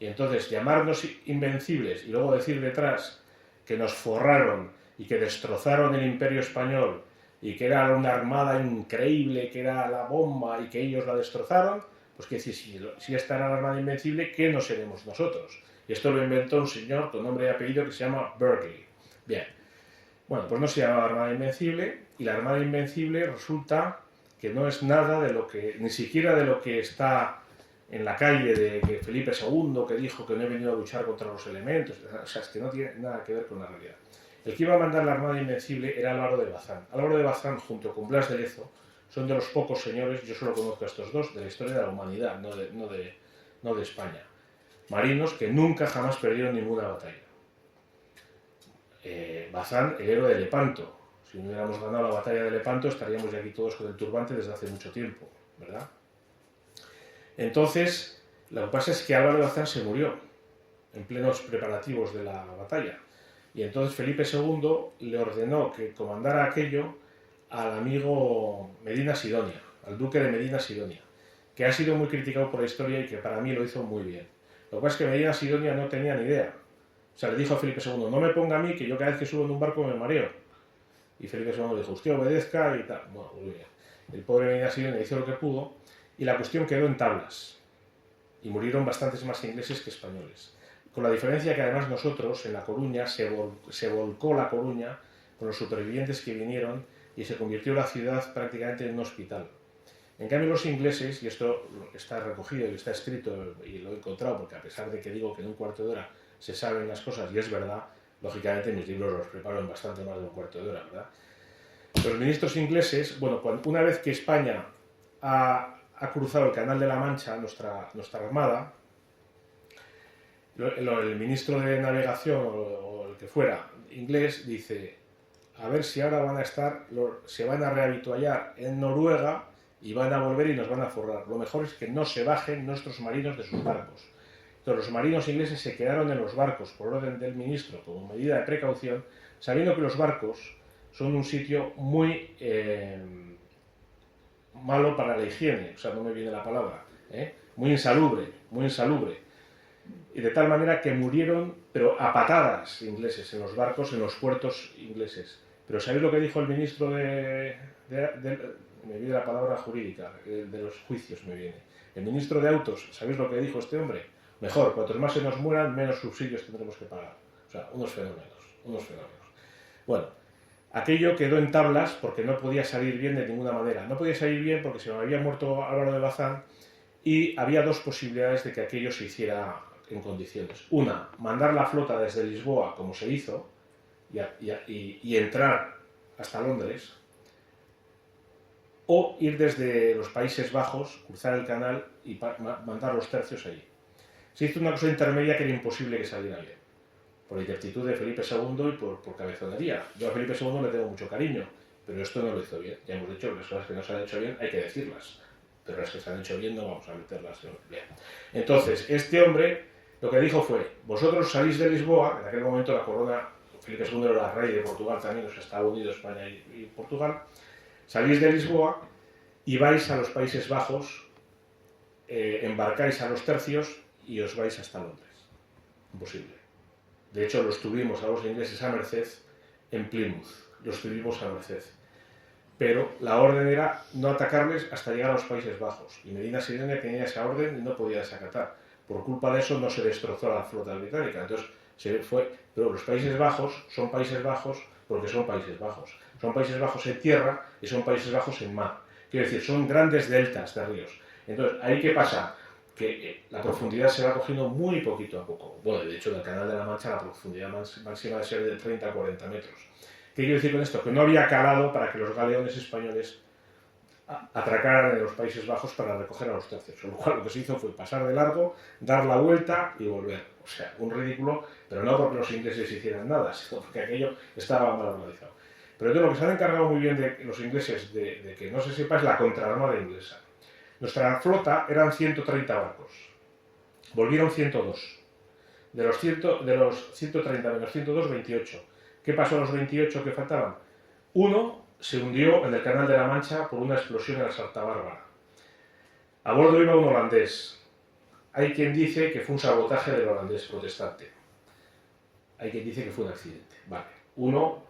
Y entonces llamarnos invencibles y luego decir detrás que nos forraron y que destrozaron el Imperio Español y que era una armada increíble, que era la bomba y que ellos la destrozaron, pues que si esta era la Armada Invencible, ¿qué no seremos nosotros? Y esto lo inventó un señor con nombre y apellido que se llama Berkeley. Bien, bueno, pues no se llamaba Armada Invencible, y la Armada Invencible resulta que no es nada de lo que, ni siquiera de lo que está en la calle de que Felipe II, que dijo que no he venido a luchar contra los elementos, o sea, es que no tiene nada que ver con la realidad. El que iba a mandar la Armada Invencible era Álvaro de Bazán. Álvaro de Bazán, junto con Blas de Lezo, son de los pocos señores, yo solo conozco a estos dos, de la historia de la humanidad, no de España. Marinos que nunca jamás perdieron ninguna batalla. Bazán, el héroe de Lepanto. Si no hubiéramos ganado la batalla de Lepanto, estaríamos ya aquí todos con el turbante desde hace mucho tiempo, ¿verdad? Entonces, lo que pasa es que Álvaro de Bazán se murió en plenos preparativos de la batalla. Y entonces Felipe II le ordenó que comandara aquello al amigo Medina Sidonia, al duque de Medina Sidonia, que ha sido muy criticado por la historia y que para mí lo hizo muy bien. Lo que pasa es que Medina Sidonia no tenía ni idea. O sea, le dijo a Felipe II, no me ponga a mí, que yo cada vez que subo en un barco me mareo. Y Felipe II le dijo, usted obedezca y tal. Bueno, muy bien. El pobre Medina Sidonia hizo lo que pudo y la cuestión quedó en tablas. Y murieron bastantes más ingleses que españoles. Con la diferencia que además nosotros, en La Coruña, se volcó La Coruña con los supervivientes que vinieron y se convirtió la ciudad prácticamente en un hospital. En cambio los ingleses, y esto está recogido y está escrito y lo he encontrado, porque a pesar de que digo que en un cuarto de hora se saben las cosas y es verdad, lógicamente mis libros los preparo en bastante más de un cuarto de hora, ¿verdad? Los ministros ingleses, bueno, una vez que España ha cruzado el Canal de la Mancha, nuestra armada, el ministro de Navegación o el que fuera inglés dice, a ver si ahora se van a rehabituallar en Noruega y van a volver y nos van a forrar. Lo mejor es que no se bajen nuestros marinos de sus barcos. Entonces los marinos ingleses se quedaron en los barcos por orden del ministro, como medida de precaución, sabiendo que los barcos son un sitio muy malo para la higiene, o sea, no me viene la palabra, muy insalubre. Y de tal manera que murieron, pero a patadas ingleses en los barcos, en los puertos ingleses. Pero ¿sabéis lo que dijo el ministro me viene la palabra jurídica, de los juicios me viene? El ministro de Autos, ¿sabéis lo que dijo este hombre? Mejor, cuantos más se nos mueran, menos subsidios tendremos que pagar. O sea, unos fenómenos. Bueno, aquello quedó en tablas porque no podía salir bien de ninguna manera. No podía salir bien porque se me había muerto Álvaro de Bazán y había dos posibilidades de que aquello se hiciera en condiciones. Una, mandar la flota desde Lisboa, como se hizo, y entrar hasta Londres, o ir desde los Países Bajos, cruzar el canal y mandar los tercios allí. Se hizo una cosa intermedia que era imposible que saliera bien, por la ineptitud de Felipe II y por cabezonería. Yo a Felipe II le tengo mucho cariño, pero esto no lo hizo bien. Ya hemos dicho que las cosas que no se han hecho bien hay que decirlas, pero las que se han hecho bien no vamos a meterlas bien. Entonces, este hombre lo que dijo fue, vosotros salís de Lisboa, en aquel momento la corona, Felipe II era rey de Portugal también, o sea, estaba unido España y Portugal, salís de Lisboa y vais a los Países Bajos, embarcáis a los tercios y os vais hasta Londres. Imposible. De hecho, los tuvimos a los ingleses a merced en Plymouth. Los tuvimos a merced. pero la orden era no atacarles hasta llegar a los Países Bajos. Y Medina Sidonia tenía esa orden y no podía desacatar. Por culpa de eso no se destrozó la flota británica. Entonces se fue. Pero los Países Bajos son Países Bajos porque son Países Bajos. Son Países Bajos en tierra y son Países Bajos en mar. Quiero decir, son grandes deltas de ríos. Entonces, ¿ahí qué pasa? Que la profundidad se va cogiendo muy poquito a poco. Bueno, de hecho, en el Canal de la Mancha la profundidad máxima debe ser de 30 a 40 metros. ¿Qué quiero decir con esto? Que no había calado para que los galeones españoles atracaran en los Países Bajos para recoger a los tercios. Con lo cual lo que se hizo fue pasar de largo, dar la vuelta y volver. O sea, un ridículo, pero no porque los ingleses hicieran nada, sino porque aquello estaba mal organizado. Pero entonces lo que se han encargado muy bien de los ingleses de que no se sepa es la contraarmada inglesa. Nuestra flota eran 130 barcos. Volvieron 102. De los 130 menos 102, 28. ¿Qué pasó a los 28 que faltaban? Uno se hundió en el Canal de la Mancha por una explosión en la Santa Bárbara. A bordo iba un holandés. Hay quien dice que fue un sabotaje del holandés protestante. Hay quien dice que fue un accidente. Vale. Uno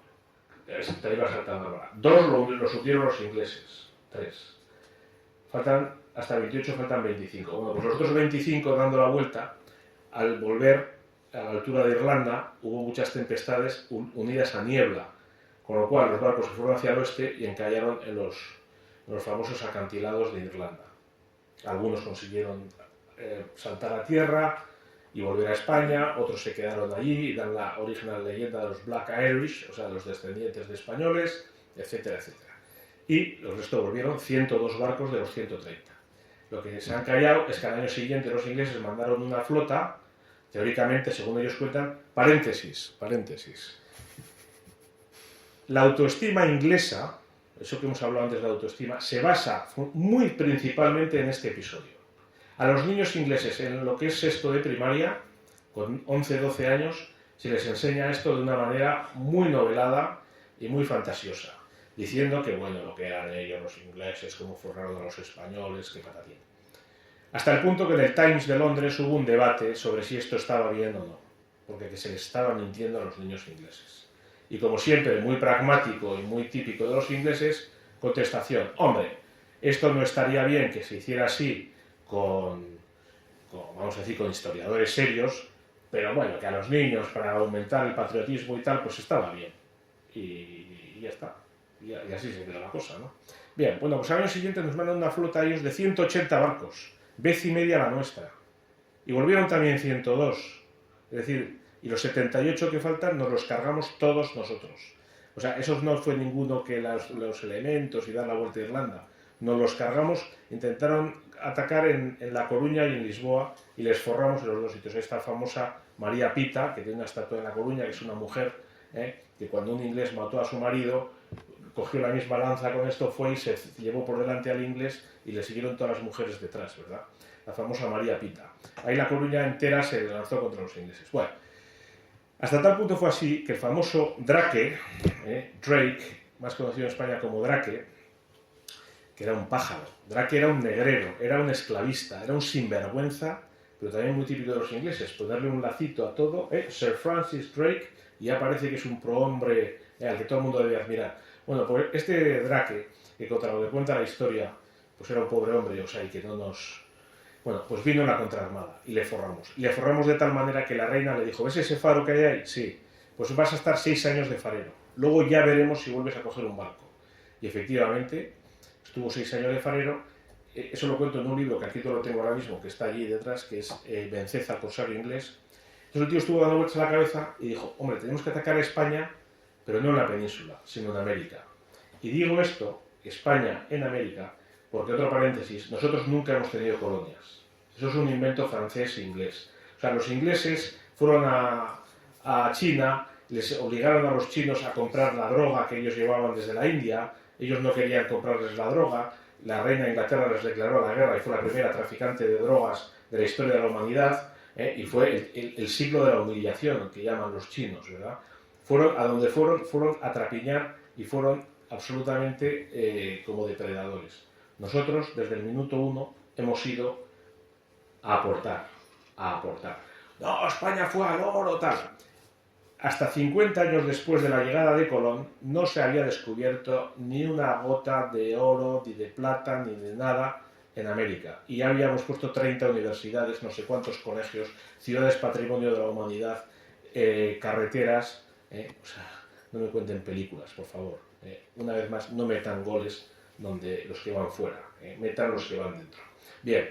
se iba a Santa Bárbara. Dos los hundieron los ingleses. 3. Faltan, hasta 28 faltan 25. Bueno, pues los otros 25 dando la vuelta, al volver a la altura de Irlanda, hubo muchas tempestades unidas a niebla, con lo cual los barcos se fueron hacia el oeste y encallaron en los famosos acantilados de Irlanda. Algunos consiguieron saltar a tierra y volver a España, otros se quedaron allí y dan la original leyenda de los Black Irish, o sea, los descendientes de españoles, etcétera, etcétera. Y los restos volvieron 102 barcos de los 130. Lo que se han callado es que al año siguiente los ingleses mandaron una flota, teóricamente, según ellos cuentan, paréntesis, la autoestima inglesa, eso que hemos hablado antes de la autoestima, se basa muy principalmente en este episodio. A los niños ingleses, en lo que es sexto de primaria, con 11-12 años, se les enseña esto de una manera muy novelada y muy fantasiosa, diciendo que, bueno, lo que eran ellos los ingleses, cómo forraron a los españoles, qué patatín. Hasta el punto que en el Times de Londres hubo un debate sobre si esto estaba bien o no, porque se les estaba mintiendo a los niños ingleses. Y como siempre, muy pragmático y muy típico de los ingleses, contestación: hombre, esto no estaría bien que se hiciera así vamos a decir, con historiadores serios, pero bueno, que a los niños, para aumentar el patriotismo y tal, pues estaba bien. Y ya está. Y así se quedó la cosa, ¿no? Bien, bueno, pues al año siguiente nos mandan una flota ellos de 180 barcos, vez y media la nuestra. Y volvieron también 102. Es decir, y los 78 que faltan nos los cargamos todos nosotros. O sea, esos no fue ninguno que los elementos y dar la vuelta a Irlanda. Nos los cargamos, intentaron atacar en La Coruña y en Lisboa y les forramos en los dos sitios. Esta famosa María Pita, que tiene una estatua en La Coruña, que es una mujer que cuando un inglés mató a su marido, cogió la misma lanza con esto, fue y se llevó por delante al inglés y le siguieron todas las mujeres detrás, ¿verdad? La famosa María Pita. Ahí La Coruña entera se lanzó contra los ingleses. Bueno, hasta tal punto fue así que el famoso Drake, Drake, más conocido en España como Drake, que era un pájaro. Drake era un negrero, era un esclavista, era un sinvergüenza, pero también muy típico de los ingleses, ponerle un lacito a todo, Sir Francis Drake, y ya parece que es un prohombre al que todo el mundo debe admirar. Bueno, pues este Drake, que contra lo que cuenta la historia, pues era un pobre hombre, o sea, y que no nos... Bueno, pues vino en la contraarmada y le forramos. Y le forramos de tal manera que la reina le dijo: ¿ves ese faro que hay ahí? Sí. Pues vas a estar 6 años de farero. Luego ya veremos si vuelves a coger un barco. Y efectivamente, estuvo 6 años de farero. Eso lo cuento en un libro que aquí lo tengo ahora mismo, que está allí detrás, que es Venceza al corsario inglés. Entonces el tío estuvo dando vueltas a la cabeza y dijo: hombre, tenemos que atacar a España, pero no en la península, sino en América. Y digo esto, España en América, porque, otro paréntesis, nosotros nunca hemos tenido colonias. Eso es un invento francés e inglés. O sea, los ingleses fueron a China, les obligaron a los chinos a comprar la droga que ellos llevaban desde la India, ellos no querían comprarles la droga, la reina de Inglaterra les declaró la guerra y fue la primera traficante de drogas de la historia de la humanidad, y fue el siglo de la humillación, que llaman los chinos, ¿verdad? Fueron a donde fueron a trapiñar y fueron absolutamente como depredadores. Nosotros, desde el minuto 1, hemos ido a aportar. No, España fue al oro, tal. hasta 50 años después de la llegada de Colón no se había descubierto ni una gota de oro, ni de plata, ni de nada en América. Y ya habíamos puesto 30 universidades, no sé cuántos colegios, ciudades patrimonio de la humanidad, carreteras. O sea, no me cuenten películas, por favor. Una vez más, no metan goles donde los que van fuera, metan los que van dentro. Bien.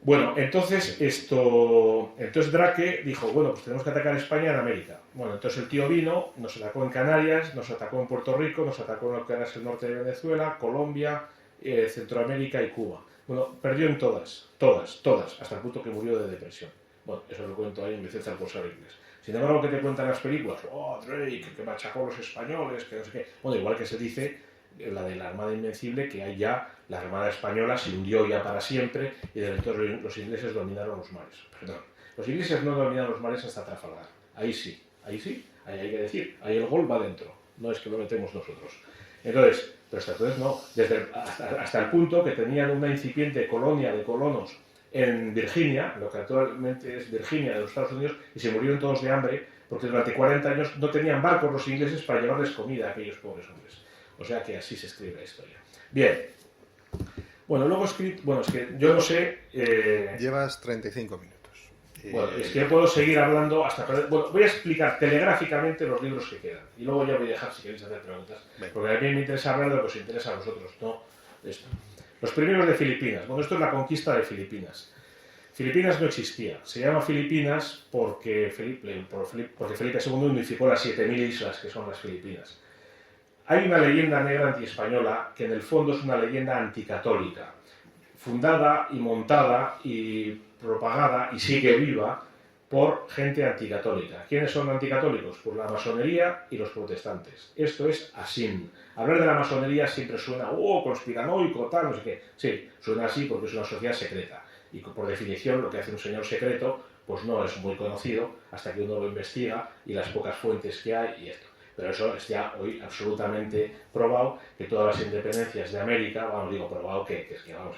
Bueno, entonces Drake dijo, bueno, pues tenemos que atacar a España en América. Bueno, entonces el tío vino, nos atacó en Canarias, nos atacó en Puerto Rico, nos atacó en lo que ahora es el norte de Venezuela, Colombia, Centroamérica y Cuba. Bueno, perdió en todas, hasta el punto que murió de depresión. Bueno, eso lo cuento ahí en Vicente Alfonso Inglés. Sin embargo, ¿qué te cuentan las películas? Oh, Drake, que machacó a los españoles, que no sé qué. Bueno, igual que se dice la de la Armada Invencible, que hay ya la Armada Española se hundió ya para siempre y de entonces los ingleses dominaron los mares. Perdón, los ingleses no dominaron los mares hasta Trafalgar. Ahí sí, ahí hay que decir, ahí el gol va dentro, no es que lo metemos nosotros. Entonces, pero hasta entonces no, hasta el punto que tenían una incipiente colonia de colonos en Virginia, lo que actualmente es Virginia de los Estados Unidos, y se murieron todos de hambre porque durante 40 años no tenían barcos los ingleses para llevarles comida a aquellos pobres hombres. O sea que así se escribe la historia. Bien. Bueno, luego escrito... Bueno, es que yo no sé... Llevas 35 minutos. Bueno, es que yo puedo seguir hablando hasta... Bueno, voy a explicar telegráficamente los libros que quedan. Y luego ya voy a dejar si queréis hacer preguntas. Porque a mí me interesa hablar de lo que os interesa a vosotros, no de esto. Los primeros de Filipinas. Bueno, esto es la conquista de Filipinas. Filipinas no existía. Se llama Filipinas porque Felipe II unificó las 7.000 islas que son las Filipinas. Hay una leyenda negra antiespañola que en el fondo es una leyenda anticatólica, fundada y montada y propagada y sigue viva por gente anticatólica. ¿Quiénes son anticatólicos? Pues la masonería y los protestantes. Esto es así. Hablar de la masonería siempre suena, conspiranoico, tal, no sé qué. Sí, suena así porque es una sociedad secreta. Y por definición lo que hace un señor secreto pues no es muy conocido hasta que uno lo investiga y las pocas fuentes que hay y esto. Pero eso es ya hoy absolutamente probado, que todas las independencias de América, vamos, digo probado que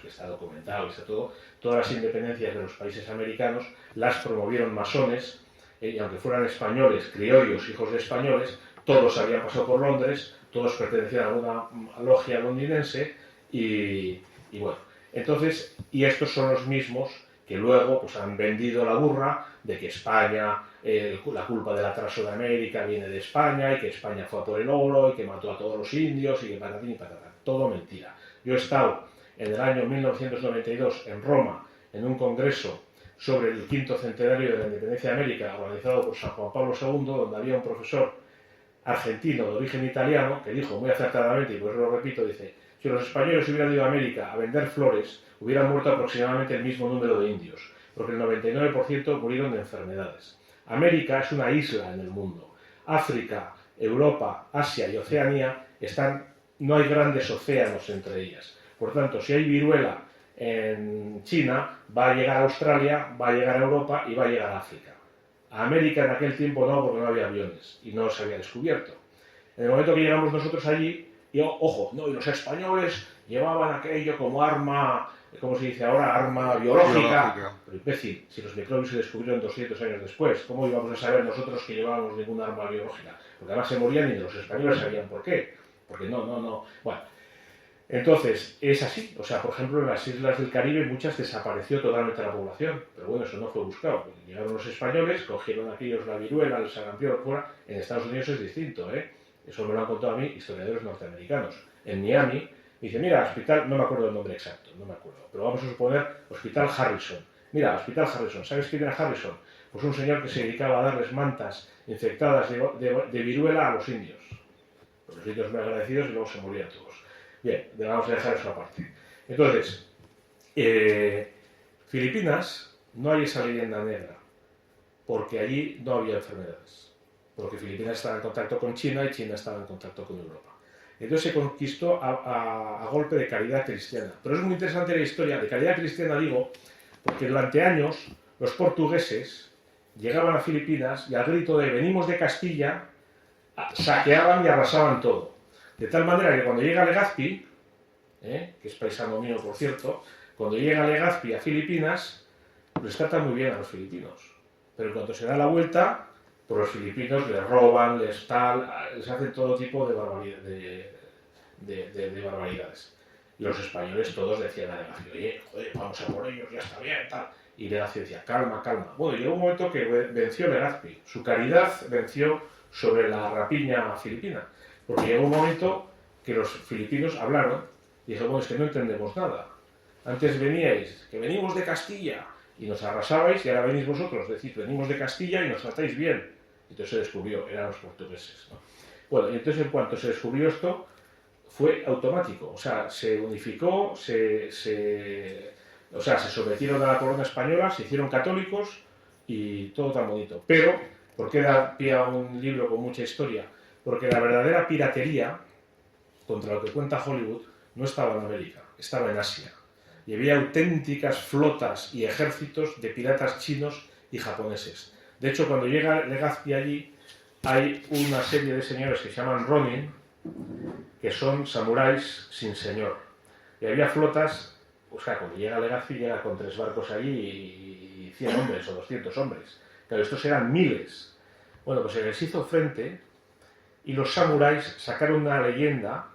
está documentado, que está todo, todas las independencias de los países americanos las promovieron masones, y aunque fueran españoles, criollos, hijos de españoles, todos habían pasado por Londres, todos pertenecían a alguna logia londinense, y bueno, entonces, y estos son los mismos que luego pues, han vendido la burra de que España, la culpa del atraso de América viene de España y que España fue a por el oro y que mató a todos los indios y que patatín y patatán. Todo mentira. Yo he estado en el año 1992 en Roma en un congreso sobre el quinto centenario de la independencia de América organizado por San Juan Pablo II, donde había un profesor argentino de origen italiano que dijo muy acertadamente, y pues lo repito, dice, si los españoles hubieran ido a América a vender flores, hubieran muerto aproximadamente el mismo número de indios, porque el 99% murieron de enfermedades. América es una isla en el mundo. África, Europa, Asia y Oceanía no hay grandes océanos entre ellas. Por tanto, si hay viruela en China, va a llegar a Australia, va a llegar a Europa y va a llegar a África. A América en aquel tiempo no, porque no había aviones y no se había descubierto. En el momento que llegamos nosotros allí, y ojo, no, y los españoles llevaban aquello como arma, ¿cómo se dice ahora? Arma biológica. Pero imbécil, si los microbios se descubrieron 200 años después, ¿cómo íbamos a saber nosotros que llevábamos ninguna arma biológica? Porque además se morían y los españoles sabían por qué. Porque no. Bueno, entonces, es así. O sea, por ejemplo, en las islas del Caribe muchas desapareció totalmente la población. Pero bueno, eso no fue buscado. Llegaron los españoles, cogieron aquellos la viruela, el sarampión, lo que fuera. En Estados Unidos es distinto, ¿eh? Eso me lo han contado a mí historiadores norteamericanos. En Miami, dice, mira, hospital, no me acuerdo el nombre exacto, no me acuerdo, pero vamos a suponer Hospital Harrison. Mira, Hospital Harrison, ¿sabes quién era Harrison? Pues un señor que se dedicaba a darles mantas infectadas de viruela a los indios. Pues los indios muy agradecidos y luego se morían todos. Bien, vamos a dejar eso aparte. Entonces, Filipinas, no hay esa leyenda negra, porque allí no había enfermedades. Porque Filipinas estaba en contacto con China y China estaba en contacto con Europa. Entonces se conquistó a golpe de caridad cristiana. Pero es muy interesante la historia, de caridad cristiana digo, porque durante años los portugueses llegaban a Filipinas y al grito de venimos de Castilla, saqueaban y arrasaban todo. De tal manera que cuando llega Legazpi, que es paisano mío por cierto, cuando llega Legazpi a Filipinas, les trata muy bien a los filipinos. Pero cuando se da la vuelta, por los filipinos, les roban, les hacen todo tipo de barbaridades. Y los españoles todos decían a Legacio, oye, joder, vamos a por ellos, ya está bien, tal. Y Legacio decía, calma, calma. Bueno, llegó un momento que venció Legazpi. Su caridad venció sobre la rapiña filipina. Porque llegó un momento que los filipinos hablaron y dijeron, bueno, es que no entendemos nada. Antes veníais, que venimos de Castilla, y nos arrasabais, y ahora venís vosotros, decís, venimos de Castilla y nos tratáis bien. Entonces se descubrió, eran los portugueses, ¿no? Bueno, y entonces en cuanto se descubrió esto, fue automático, o sea, se unificó, se sometieron a la corona española, se hicieron católicos y todo tan bonito. Pero, ¿por qué da pie a un libro con mucha historia? Porque la verdadera piratería, contra lo que cuenta Hollywood, no estaba en América, estaba en Asia. Y había auténticas flotas y ejércitos de piratas chinos y japoneses. De hecho, cuando llega Legazpi allí, hay una serie de señores que se llaman Ronin, que son samuráis sin señor. Y había flotas, o sea, cuando llega Legazpi llega con 3 barcos allí y 100 hombres o 200 hombres. Pero estos eran miles. Bueno, pues se les hizo frente y los samuráis sacaron una leyenda,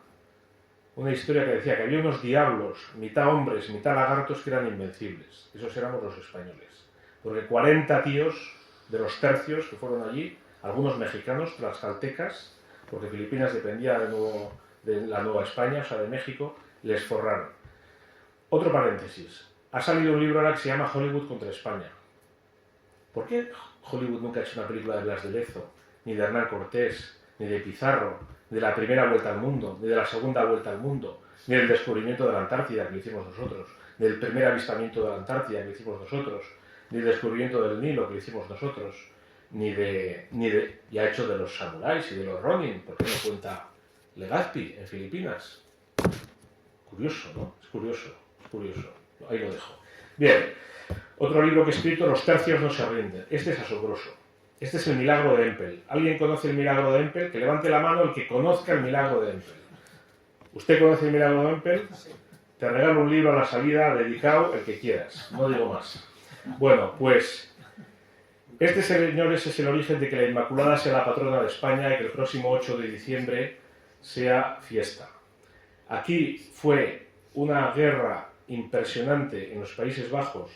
una historia que decía que había unos diablos, mitad hombres, mitad lagartos, que eran invencibles. Esos éramos los españoles. Porque 40 tíos de los tercios que fueron allí, algunos mexicanos, tlaxcaltecas, porque Filipinas dependía de la Nueva España, o sea, de México, les forraron. Otro paréntesis. Ha salido un libro ahora que se llama Hollywood contra España. ¿Por qué Hollywood nunca ha hecho una película de Blas de Lezo, ni de Hernán Cortés, ni de Pizarro, ni de la primera vuelta al mundo, ni de la segunda vuelta al mundo, ni del descubrimiento de la Antártida, que lo hicimos nosotros, ni del primer avistamiento de la Antártida, que lo hicimos nosotros, ni del descubrimiento del Nilo, que lo hicimos nosotros, y ha hecho de los samuráis y de los Ronin? ¿Por qué no cuenta Legazpi en Filipinas? Curioso, ¿no? Es curioso. Ahí lo dejo. Bien, otro libro que he escrito, Los tercios no se rinden. Este es asombroso. Este es el milagro de Empel. ¿Alguien conoce el milagro de Empel? Que levante la mano el que conozca el milagro de Empel. ¿Usted conoce el milagro de Empel? Te regalo un libro a la salida dedicado, el que quieras. No digo más. Bueno, pues este, señores, es el origen de que la Inmaculada sea la patrona de España y que el próximo 8 de diciembre sea fiesta. Aquí fue una guerra impresionante en los Países Bajos,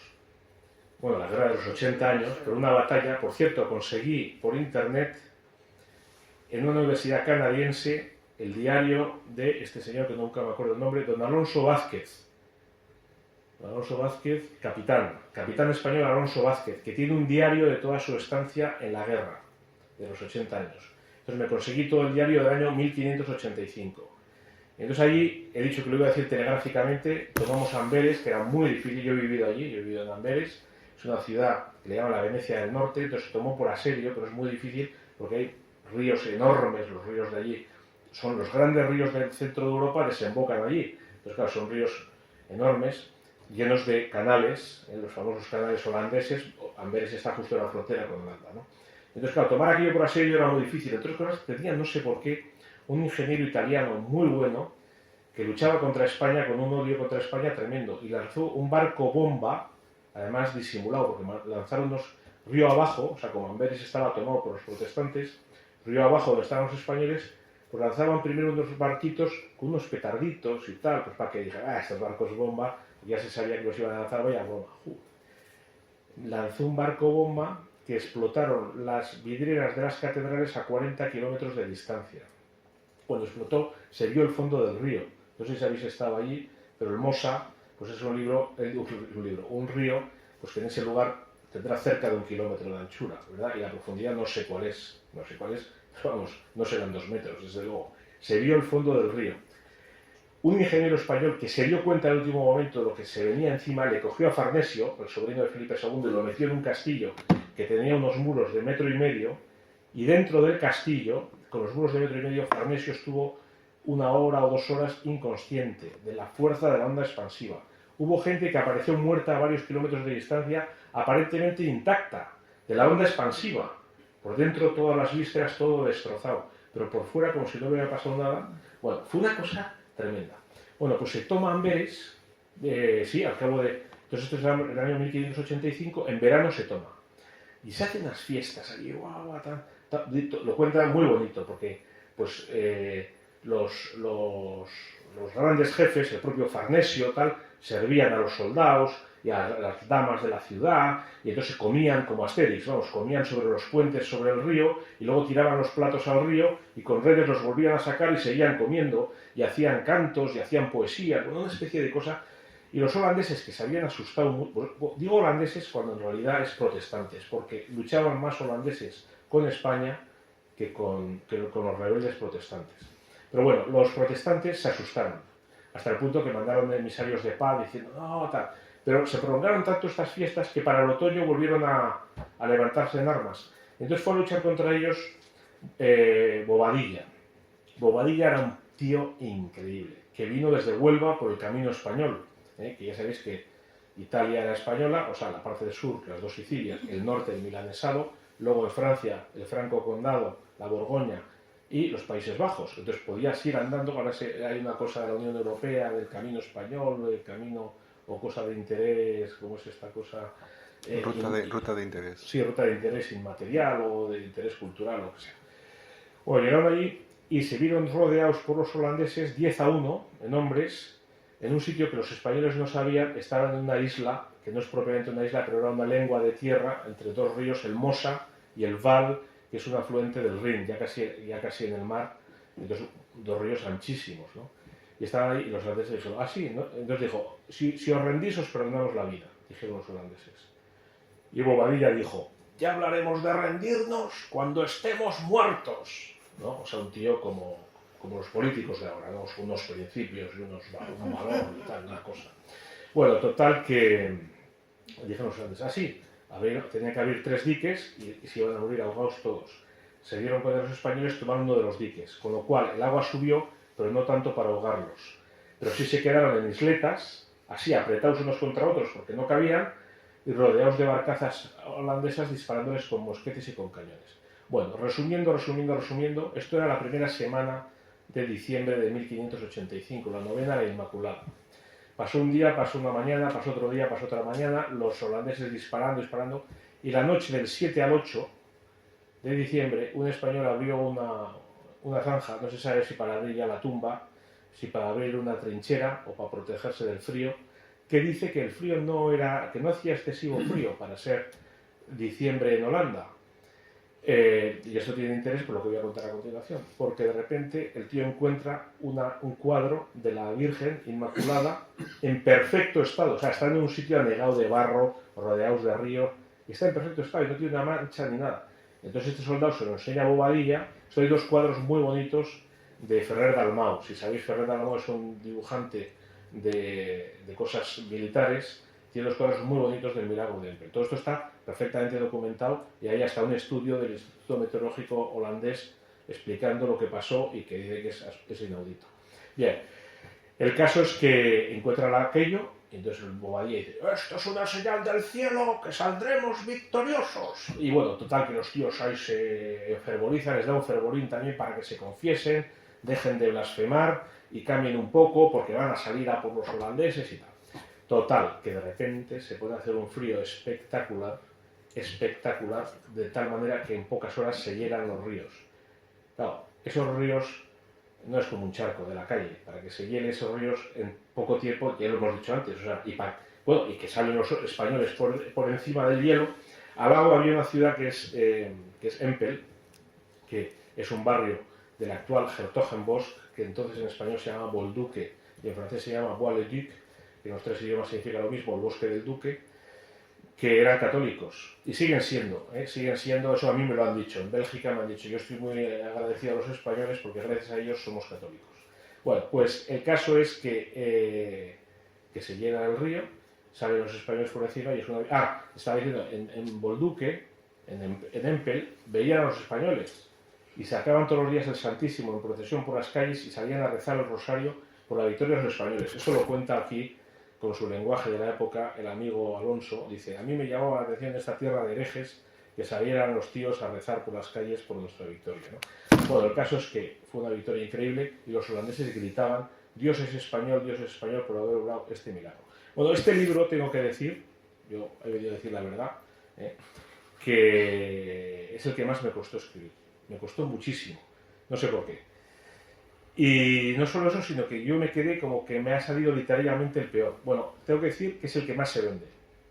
bueno, la guerra de los 80 años, pero una batalla. Por cierto, conseguí por internet en una universidad canadiense el diario de este señor que nunca me acuerdo el nombre, don Alonso Vázquez. Alonso Vázquez, capitán español Alonso Vázquez, que tiene un diario de toda su estancia en la guerra, de los 80 años. Entonces me conseguí todo el diario del año 1585. Entonces allí, he dicho que lo iba a decir telegráficamente, tomamos Amberes, que era muy difícil. Yo he vivido allí, yo he vivido en Amberes, es una ciudad que le llaman la Venecia del Norte, entonces se tomó por asedio, pero es muy difícil porque hay ríos enormes, los ríos de allí, son los grandes ríos del centro de Europa, desembocan allí. Entonces claro, son ríos enormes, llenos de canales, los famosos canales holandeses. Amberes está justo en la frontera con Holanda, ¿no? Entonces claro, tomar aquello por asedio era muy difícil. Entre otras cosas, tenía, no sé por qué, un ingeniero italiano muy bueno que luchaba contra España con un odio contra España tremendo y lanzó un barco bomba, además disimulado, porque lanzaron unos río abajo, o sea, como Amberes estaba tomado por los protestantes, río abajo donde estaban los españoles, pues lanzaban primero unos barquitos con unos petarditos y tal, pues para que dijeran, estos barcos bomba, ya se sabía que los iban a lanzar, vaya bomba. Lanzó un barco bomba que explotaron las vidrieras de las catedrales a 40 kilómetros de distancia. Cuando explotó, se vio el fondo del río. No sé si habéis estado allí, pero el Mosa, pues es un río, pues que en ese lugar tendrá cerca de 1 kilómetro de anchura, ¿verdad? Y la profundidad no sé cuál es, pero vamos, no serán 2 metros, desde luego. Se vio el fondo del río. Un ingeniero español que se dio cuenta en el último momento de lo que se venía encima, le cogió a Farnesio, el sobrino de Felipe II, y lo metió en un castillo que tenía unos muros de 1,5 metros, y dentro del castillo, con los muros de 1,5 metros, Farnesio estuvo 1 hora o 2 horas inconsciente de la fuerza de la onda expansiva. Hubo gente que apareció muerta a varios kilómetros de distancia, aparentemente intacta, de la onda expansiva. Por dentro todas las vísceras, todo destrozado, pero por fuera como si no hubiera pasado nada. Bueno, fue una cosa tremenda. Bueno, pues se toma Amberes, sí, al cabo de... Entonces esto es el año 1585, en verano se toma. y se hacen unas fiestas allí, guau, guau, lo cuentan muy bonito, porque pues los grandes jefes, el propio Farnesio, tal, servían a los soldados y a las damas de la ciudad, y entonces comían como Asterix, vamos, comían sobre los puentes, sobre el río, y luego tiraban los platos al río, y con redes los volvían a sacar y seguían comiendo, y hacían cantos, y hacían poesía, una especie de cosa. Y los holandeses, que se habían asustado, digo holandeses cuando en realidad es protestantes, porque luchaban más holandeses con España que con los rebeldes protestantes. Pero bueno, los protestantes se asustaron, hasta el punto que mandaron emisarios de paz diciendo, no, tal. Pero se prolongaron tanto estas fiestas que para el otoño volvieron a levantarse en armas. Entonces fue a luchar contra ellos Bobadilla. Bobadilla era un tío increíble, que vino desde Huelva por el camino español, que ya sabéis que Italia era española, o sea, la parte del sur, las dos Sicilias, el norte, el milanesado, luego en Francia, el Franco Condado, la Borgoña y los Países Bajos. Entonces podías ir andando, ahora hay una cosa de la Unión Europea, del camino español, del camino o cosa de interés, ¿cómo es esta cosa? Ruta de interés. Sí, ruta de interés inmaterial o de interés cultural, o lo que sea. Bueno, llegaron allí y se vieron rodeados por los holandeses 10-1 en hombres, en un sitio que los españoles no sabían, estaban en una isla, que no es propiamente una isla, pero era una lengua de tierra entre dos ríos, el Mosa y el Val, que es un afluente del Rin, ya casi en el mar, entonces dos ríos anchísimos, ¿no? Y estaban ahí y los holandeses dijeron, ah, sí, ¿no? Entonces dijo, si os rendís os perdonamos la vida, dijeron los holandeses. Y Bobadilla dijo, ya hablaremos de rendirnos cuando estemos muertos, ¿no? O sea, un tío como los políticos de ahora, ¿no? Unos principios y un valor y tal, una cosa. Bueno, total que dijeron los holandeses, así, tenía que haber 3 diques y se iban a morir ahogados todos. Se dieron cuenta los españoles, tomaron uno de los diques, con lo cual el agua subió, pero no tanto para ahogarlos. Pero sí se quedaron en isletas, así apretados unos contra otros porque no cabían, y rodeados de barcazas holandesas disparándoles con mosquetes y con cañones. Bueno, resumiendo, esto era la primera semana de diciembre de 1585, la novena de la Inmaculada. Pasó un día, pasó una mañana, pasó otro día, pasó otra mañana, los holandeses disparando, y la noche del 7 al 8 de diciembre, un español abrió una zanja, no se sabe si para abrir ya la tumba, si para abrir una trinchera o para protegerse del frío, que dice que el frío que no hacía excesivo frío para ser diciembre en Holanda. Y esto tiene interés por lo que voy a contar a continuación, porque de repente el tío encuentra un cuadro de la Virgen Inmaculada en perfecto estado, o sea, está en un sitio anegado de barro, rodeados de ríos, y está en perfecto estado y no tiene una mancha ni nada. Entonces este soldado se lo enseña a Bobadilla. Son 2 cuadros muy bonitos de Ferrer Dalmau. Si sabéis, Ferrer Dalmau es un dibujante de cosas militares. Tiene 2 cuadros muy bonitos del Milagro de Empel. Todo esto está perfectamente documentado y hay hasta un estudio del Instituto Meteorológico holandés explicando lo que pasó y que dice que es inaudito. Bien, el caso es que encuentran aquello y entonces el Bobadilla dice, esto es una señal del cielo, que saldremos victoriosos. Y bueno, total, que los tíos ahí se enfervorizan, les da un fervorín también para que se confiesen, dejen de blasfemar y cambien un poco porque van a salir a por los holandeses y tal. Total, que de repente se puede hacer un frío espectacular, de tal manera que en pocas horas se llenan los ríos. Claro, esos ríos no es como un charco de la calle, para que se llenen esos ríos en poco tiempo, ya lo hemos dicho antes, o sea, y que salen los españoles por encima del hielo. Al lado había una ciudad que es Empel, que es un barrio del actual Hertogenbosch, que entonces en español se llama Bolduque y en francés se llama Bois-le-Duc, que en los 3 idiomas significa lo mismo, el bosque del duque, que eran católicos y siguen siendo, eso a mí me lo han dicho, en Bélgica me han dicho, yo estoy muy agradecido a los españoles porque gracias a ellos somos católicos. Bueno, pues el caso es que se llena el río, salen los españoles por encima y es una... estaba diciendo, en Bolduque, en Empel, veían a los españoles y sacaban todos los días el Santísimo en procesión por las calles y salían a rezar el rosario por la victoria de los españoles. Eso lo cuenta aquí con su lenguaje de la época, el amigo Alonso, dice, a mí me llamaba la atención esta tierra de herejes que salieran los tíos a rezar por las calles por nuestra victoria, ¿no? Bueno, el caso es que fue una victoria increíble y los holandeses gritaban, Dios es español por haber logrado este milagro. Bueno, este libro, tengo que decir, yo he venido a decir la verdad, que es el que más me costó escribir. Me costó muchísimo, no sé por qué. Y no solo eso, sino que yo me quedé como que me ha salido literariamente el peor. Bueno, tengo que decir que es el que más se vende,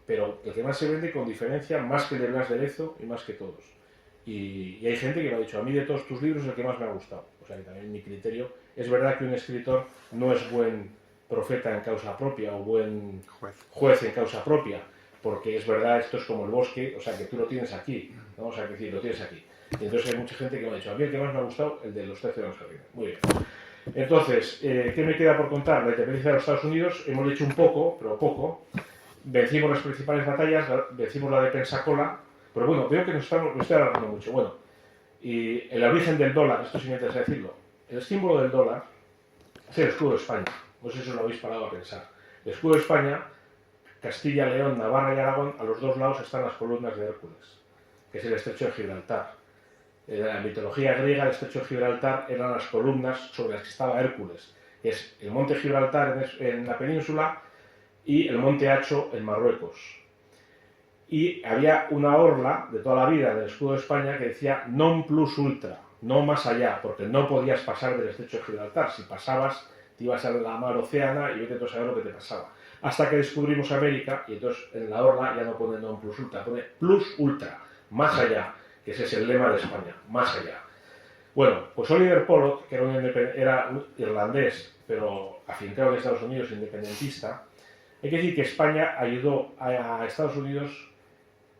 pero el que más se vende con diferencia, más que el de Blas de Lezo y más que todos. Y hay gente que me ha dicho, a mí de todos tus libros es el que más me ha gustado. O sea que también mi criterio, es verdad que un escritor no es buen profeta en causa propia o buen juez en causa propia, porque es verdad, esto es como el bosque, o sea que tú lo tienes aquí, ¿no? O sea que lo tienes aquí. Y entonces hay mucha gente que me ha dicho, a mí el que más me ha gustado, el de los 13 de los jardines. Muy bien. Entonces, ¿qué me queda por contar? La independencia de los Estados Unidos, hemos dicho un poco, pero poco. Vencimos las principales batallas, vencimos la de Pensacola, pero bueno, veo que me estoy alargando mucho. Bueno, y el origen del dólar, esto sí me interesa decirlo. El símbolo del dólar es el escudo de España. No sé si os lo habéis parado a pensar. El escudo de España, Castilla, León, Navarra y Aragón, a los dos lados están las columnas de Hércules, que es el estrecho de Gibraltar. En la mitología griega, el estrecho de Gibraltar eran las columnas sobre las que estaba Hércules, que es el monte Gibraltar en la península y el monte Hacho en Marruecos. Y había una orla de toda la vida del escudo de España que decía non plus ultra, no más allá, porque no podías pasar del estrecho de Gibraltar. Si pasabas, te ibas a la mar Océana y vete a saber lo que te pasaba. Hasta que descubrimos América y entonces en la orla ya no pone non plus ultra, pone plus ultra, más allá, que ese es el lema de España, más allá. Bueno, pues Oliver Pollock, que era un irlandés, pero afincado en Estados Unidos, independentista, hay que decir que España ayudó a Estados Unidos,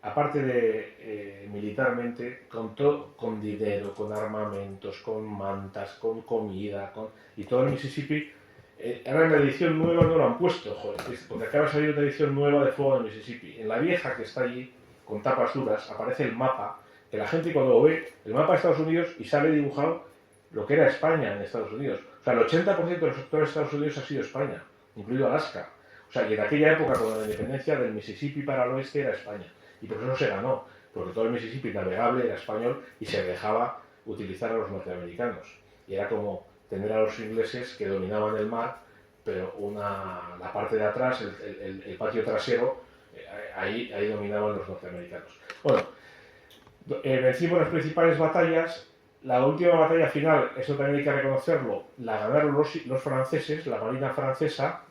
aparte de militarmente, con dinero, con armamentos, con mantas, con comida, y todo el Mississippi. Ahora en la edición nueva no lo han puesto, joder, porque acaba de salir una edición nueva de Fuego del Mississippi. En la vieja que está allí, con tapas duras, aparece el mapa, que la gente cuando lo ve, el mapa de Estados Unidos, y sale dibujado lo que era España en Estados Unidos. O sea, el 80% de los sectores de Estados Unidos ha sido España, incluido Alaska. O sea, y en aquella época, con la independencia del Mississippi para el oeste, era España. Y por eso no se ganó, porque todo el Mississippi navegable era español y se dejaba utilizar a los norteamericanos. Y era como tener a los ingleses que dominaban el mar, pero la parte de atrás, el patio trasero, ahí dominaban los norteamericanos. Bueno, vencimos las principales batallas. La última batalla final, eso también hay que reconocerlo, la ganaron los franceses, la marina francesa,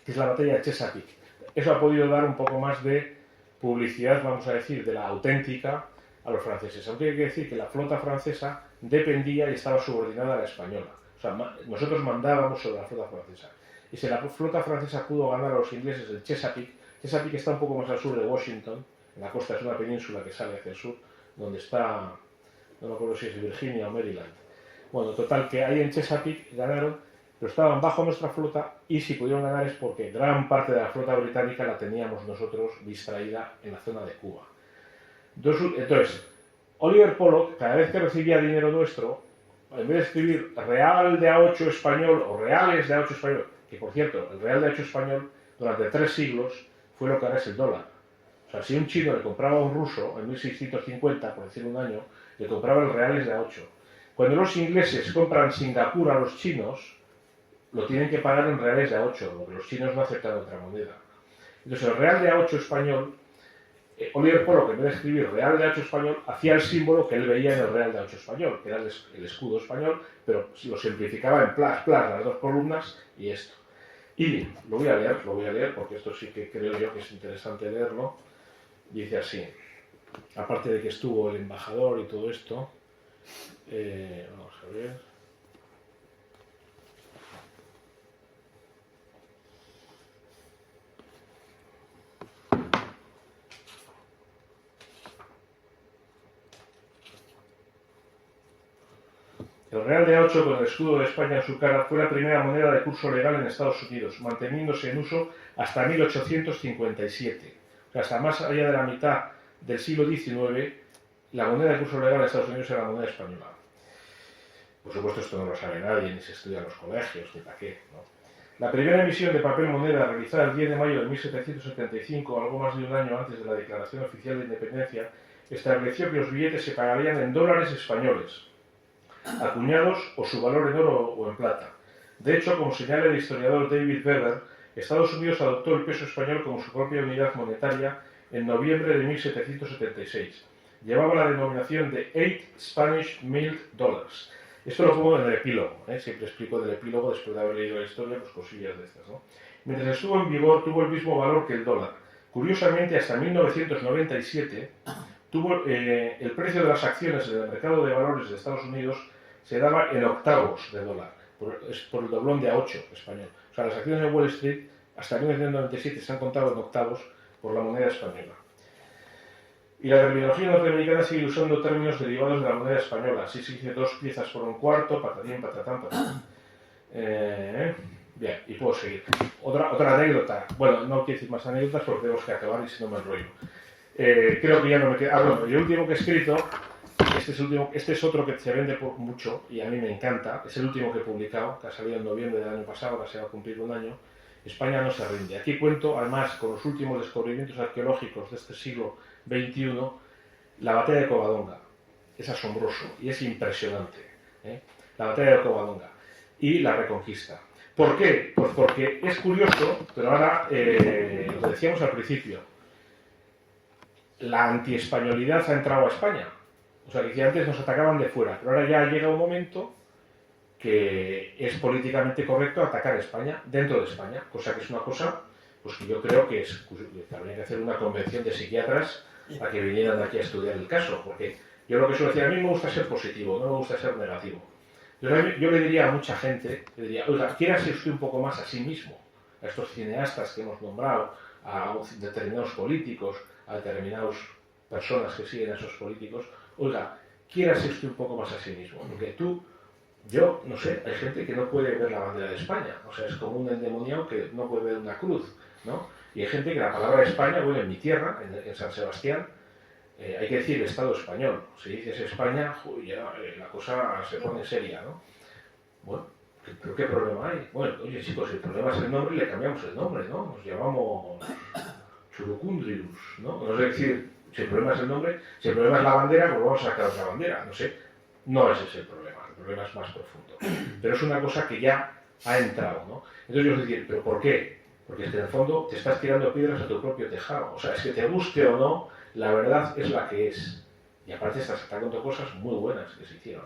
que es la batalla de Chesapeake. Eso ha podido dar un poco más de publicidad, vamos a decir, de la auténtica a los franceses. Aunque hay que decir que la flota francesa dependía y estaba subordinada a la española. O sea, nosotros mandábamos sobre la flota francesa. Y si la flota francesa pudo ganar a los ingleses el Chesapeake, Chesapeake está un poco más al sur de Washington, en la costa, es una península que sale hacia el sur, donde está, no me acuerdo si es Virginia o Maryland. Bueno, total, que ahí en Chesapeake ganaron, pero estaban bajo nuestra flota, y si pudieron ganar es porque gran parte de la flota británica la teníamos nosotros distraída en la zona de Cuba. Entonces, Oliver Pollock, cada vez que recibía dinero nuestro, en vez de escribir Real de A8 español o Reales de A8 español, que por cierto, el Real de A8 español durante 3 siglos fue lo que ahora es el dólar. O sea, si un chino le compraba a un ruso en 1650, por decir un año, le compraba el Reales de A8. Cuando los ingleses compran Singapur a los chinos, lo tienen que pagar en reales de A8, porque los chinos no aceptan otra moneda. Entonces el real de A8 español, Oliver Pollock, en vez de escribir real de A8 español, hacía el símbolo que él veía en el real de A8 español, que era el escudo español, pero lo simplificaba en las dos columnas y esto. Y lo voy a leer, porque esto sí que creo yo que es interesante leerlo. Dice así, aparte de que estuvo el embajador y todo esto, vamos a ver. El real de A8 con el escudo de España en su cara fue la primera moneda de curso legal en Estados Unidos, manteniéndose en uso hasta 1857. O sea, hasta más allá de la mitad del siglo XIX, la moneda de curso legal en Estados Unidos era la moneda española. Por supuesto, esto no lo sabe nadie, ni se estudia en los colegios, ni para qué, ¿no? La primera emisión de papel moneda, realizada el 10 de mayo de 1775, algo más de un año antes de la Declaración Oficial de Independencia, estableció que los billetes se pagarían en dólares españoles, acuñados o su valor en oro o en plata. De hecho, como señala el historiador David Weber, Estados Unidos adoptó el peso español como su propia unidad monetaria en noviembre de 1776. llevaba la denominación de 8 Spanish Milled Dollars. Esto lo pongo en el epílogo, siempre explico en el epílogo después de haber leído la historia, pues cosillas de estas, ¿no? Mientras estuvo en vigor tuvo el mismo valor que el dólar. Curiosamente, hasta 1997 el precio de las acciones en el mercado de valores de Estados Unidos se daba en octavos de dólar, es por el doblón de A8 español. O sea, las acciones de Wall Street hasta 1997 se han contado en octavos por la moneda española. Y la terminología norteamericana sigue usando términos derivados de la moneda española. Así se dice 2 piezas por un cuarto, patatín, patatán, patatán. Bien, y puedo seguir. Otra anécdota. Bueno, no quiero decir más anécdotas porque tenemos que acabar y si no me enrollo. Creo que ya no me queda... bueno, y el último que he escrito, este es otro que se vende por mucho y a mí me encanta. Es el último que he publicado, que ha salido en noviembre del año pasado, que se va a cumplir un año. España no se rinde. Aquí cuento, además, con los últimos descubrimientos arqueológicos de este siglo XXI, la batalla de Covadonga. Es asombroso y es impresionante. La batalla de Covadonga y la Reconquista. ¿Por qué? Pues porque es curioso, pero ahora lo decíamos al principio, la antiespañolidad ha entrado a España. O sea, que antes nos atacaban de fuera, pero ahora ya llega un momento que es políticamente correcto atacar a España dentro de España, cosa que es una cosa pues que yo creo que habría que hacer una convención de psiquiatras a que vinieran aquí a estudiar el caso, porque yo lo que suelo decir, a mí me gusta ser positivo, no me gusta ser negativo. Yo le diría a mucha gente, le diría, oiga, quiérase usted un poco más a sí mismo, a estos cineastas que hemos nombrado, a determinados políticos, a determinadas personas que siguen a esos políticos, oiga, quiérase usted un poco más a sí mismo, porque yo no sé, hay gente que no puede ver la bandera de España, o sea, es como un endemoniado que no puede ver una cruz, ¿no? Y hay gente que la palabra España, bueno, en mi tierra, en San Sebastián, hay que decir Estado español. Si dices España, ya la cosa se pone seria, ¿no? Bueno, ¿pero qué problema hay? Bueno, oye chicos, el problema es el nombre y le cambiamos el nombre, ¿no? Nos llamamos Churucundrius, ¿no? No sé decir, si el problema es el nombre, si el problema es la bandera, pues vamos a sacar otra bandera, no sé. No ese es el problema es más profundo. Pero es una cosa que ya ha entrado, ¿no? Entonces yo os decir, ¿pero por qué? Porque es que en el fondo te estás tirando piedras a tu propio tejado. O sea, es que te guste o no, la verdad es la que es. Y aparte estás atacando cosas muy buenas que se hicieron.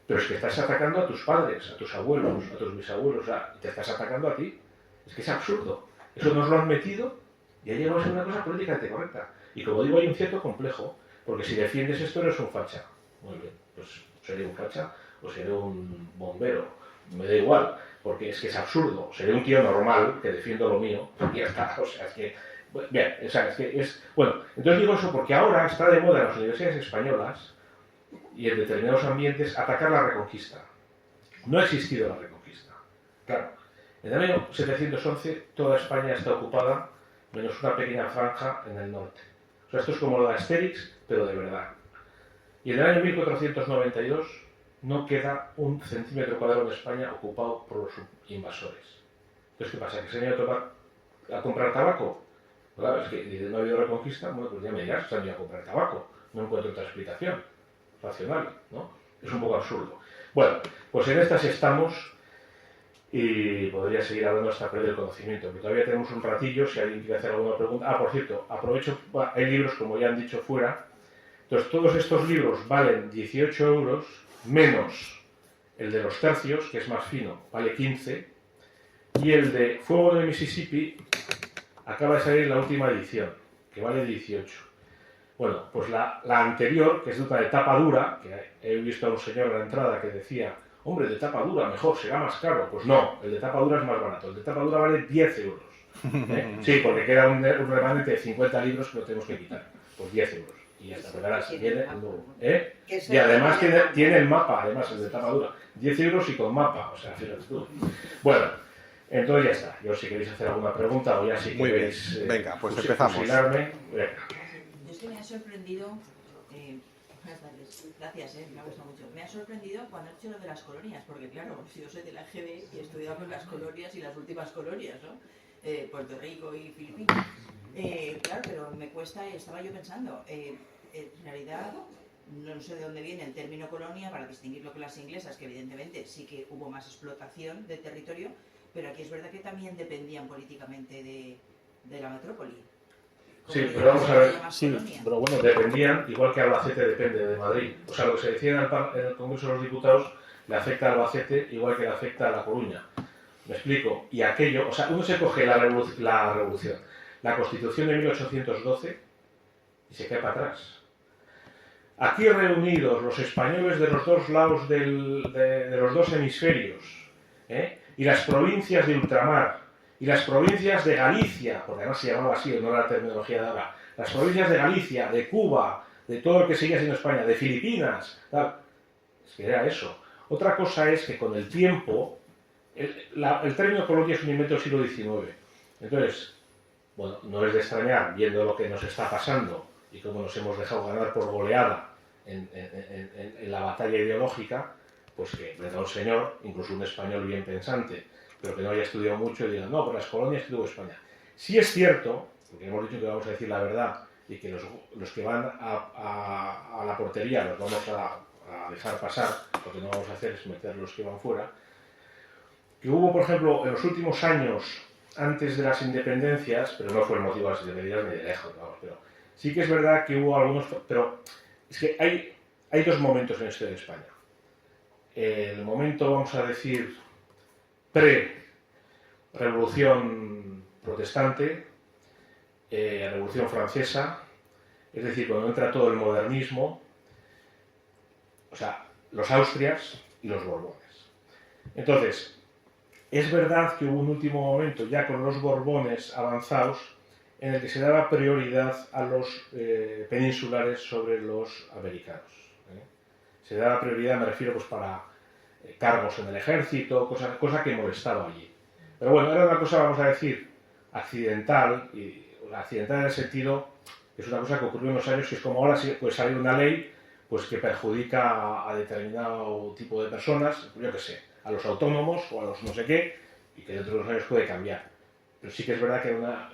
Pero es que estás atacando a tus padres, a tus abuelos, a tus bisabuelos, o sea, te estás atacando a ti. Es que es absurdo. Eso nos lo han metido y ha llegado a ser una cosa políticamente correcta. Y como digo, hay un cierto complejo, porque si defiendes esto eres un facha. Muy bien, pues seré un facha o seré un bombero. Me da igual, porque es que es absurdo. Seré un tío normal que defiendo lo mío y ya está. O sea, es que... Bien, o sea, es que es... Bueno, entonces digo eso porque ahora está de moda en las universidades españolas y en determinados ambientes atacar la Reconquista. No ha existido la Reconquista. Claro, en el año 711 toda España está ocupada, menos una pequeña franja en el norte. O sea, esto es como lo de Asterix, pero de verdad. Y en el año 1492 no queda un centímetro cuadrado de España ocupado por los invasores. Entonces, ¿qué pasa? ¿Que se han ido a comprar tabaco? Claro, es que no ha habido reconquista, bueno, pues ya me dirás, se han ido a comprar tabaco. No encuentro otra explicación racional, ¿no? Es un poco absurdo. Bueno, pues en estas estamos y podría seguir hablando hasta perder el conocimiento, pero todavía tenemos un ratillo si alguien quiere hacer alguna pregunta. Por cierto, aprovecho, hay libros, como ya han dicho, fuera. Entonces, todos estos libros valen 18 euros, menos el de los tercios, que es más fino, vale 15, y el de Fuego de Mississippi acaba de salir la última edición, que vale 18. Bueno, pues la anterior, que es de tapa dura, que he visto a un señor en la entrada que decía, hombre, de tapa dura, mejor, será más caro. Pues no, el de tapa dura es más barato, el de tapa dura vale 10 euros. Sí, porque queda un remanente de 50 libros que lo tenemos que quitar, pues 10 euros. Y hasta pegarás, viene el nuevo. Y además tiene el mapa, además, el de tapa dura. 10 euros y con mapa, o sea, fíjate tú. Bueno, entonces ya está. Yo si queréis hacer alguna pregunta o ya si muy queréis... bien, venga, pues empezamos. Yo es que me ha sorprendido... buenas tardes, gracias, me ha gustado mucho. Me ha sorprendido cuando has dicho lo de las colonias, porque claro, si yo soy de la EGB y he estudiado con las colonias y las últimas colonias, ¿no? Puerto Rico y Filipinas. Claro, pero me cuesta, estaba yo pensando, en realidad no sé de dónde viene el término colonia para distinguirlo con las inglesas, que evidentemente sí que hubo más explotación del territorio, pero aquí es verdad que también dependían políticamente de la metrópoli. Sí, pero vamos a ver. Sí, Pero bueno, dependían, igual que Albacete depende de Madrid. O sea, lo que se decía en el Congreso de los Diputados le afecta a Albacete igual que le afecta a La Coruña. Me explico. Y aquello, o sea, uno se coge la revolución, la Constitución de 1812 y se cae para atrás. Aquí reunidos los españoles de los dos lados de los dos hemisferios, y las provincias de ultramar, y las provincias de Galicia, porque no se llamaba así, no era la terminología de ahora, las provincias de Galicia, de Cuba, de todo lo que seguía siendo España, de Filipinas, tal. Es que era eso. Otra cosa es que con el tiempo, el término colonia es un invento del siglo XIX. Entonces, bueno, no es de extrañar, viendo lo que nos está pasando y cómo nos hemos dejado ganar por goleada en la batalla ideológica, pues que venga un señor, incluso un español bien pensante, pero que no haya estudiado mucho y diga, no, por las colonias que tuvo España. Sí es cierto, porque hemos dicho que vamos a decir la verdad y que los que van a la portería los vamos a dejar pasar, lo que no vamos a hacer es meter los que van fuera, que hubo, por ejemplo, en los últimos años, antes de las independencias, pero no fue el motivo de las independencias ni de lejos, vamos, pero sí que es verdad que hubo algunos, pero es que hay dos momentos en la historia de España. El momento, vamos a decir, pre-revolución protestante, revolución francesa, es decir, cuando entra todo el modernismo, o sea, los Austrias y los Borbones. Entonces, es verdad que hubo un último momento, ya con los Borbones avanzados, en el que se daba prioridad a los peninsulares sobre los americanos. Se daba prioridad, me refiero, pues para cargos en el ejército, cosa que molestaba allí. Pero bueno, era una cosa, vamos a decir, accidental, y accidental en el sentido que es una cosa que ocurrió en los años, que es como ahora pues sale una ley pues que perjudica a determinado tipo de personas, yo qué sé, a los autónomos o a los no sé qué, y que dentro de unos años puede cambiar. Pero sí que es verdad que era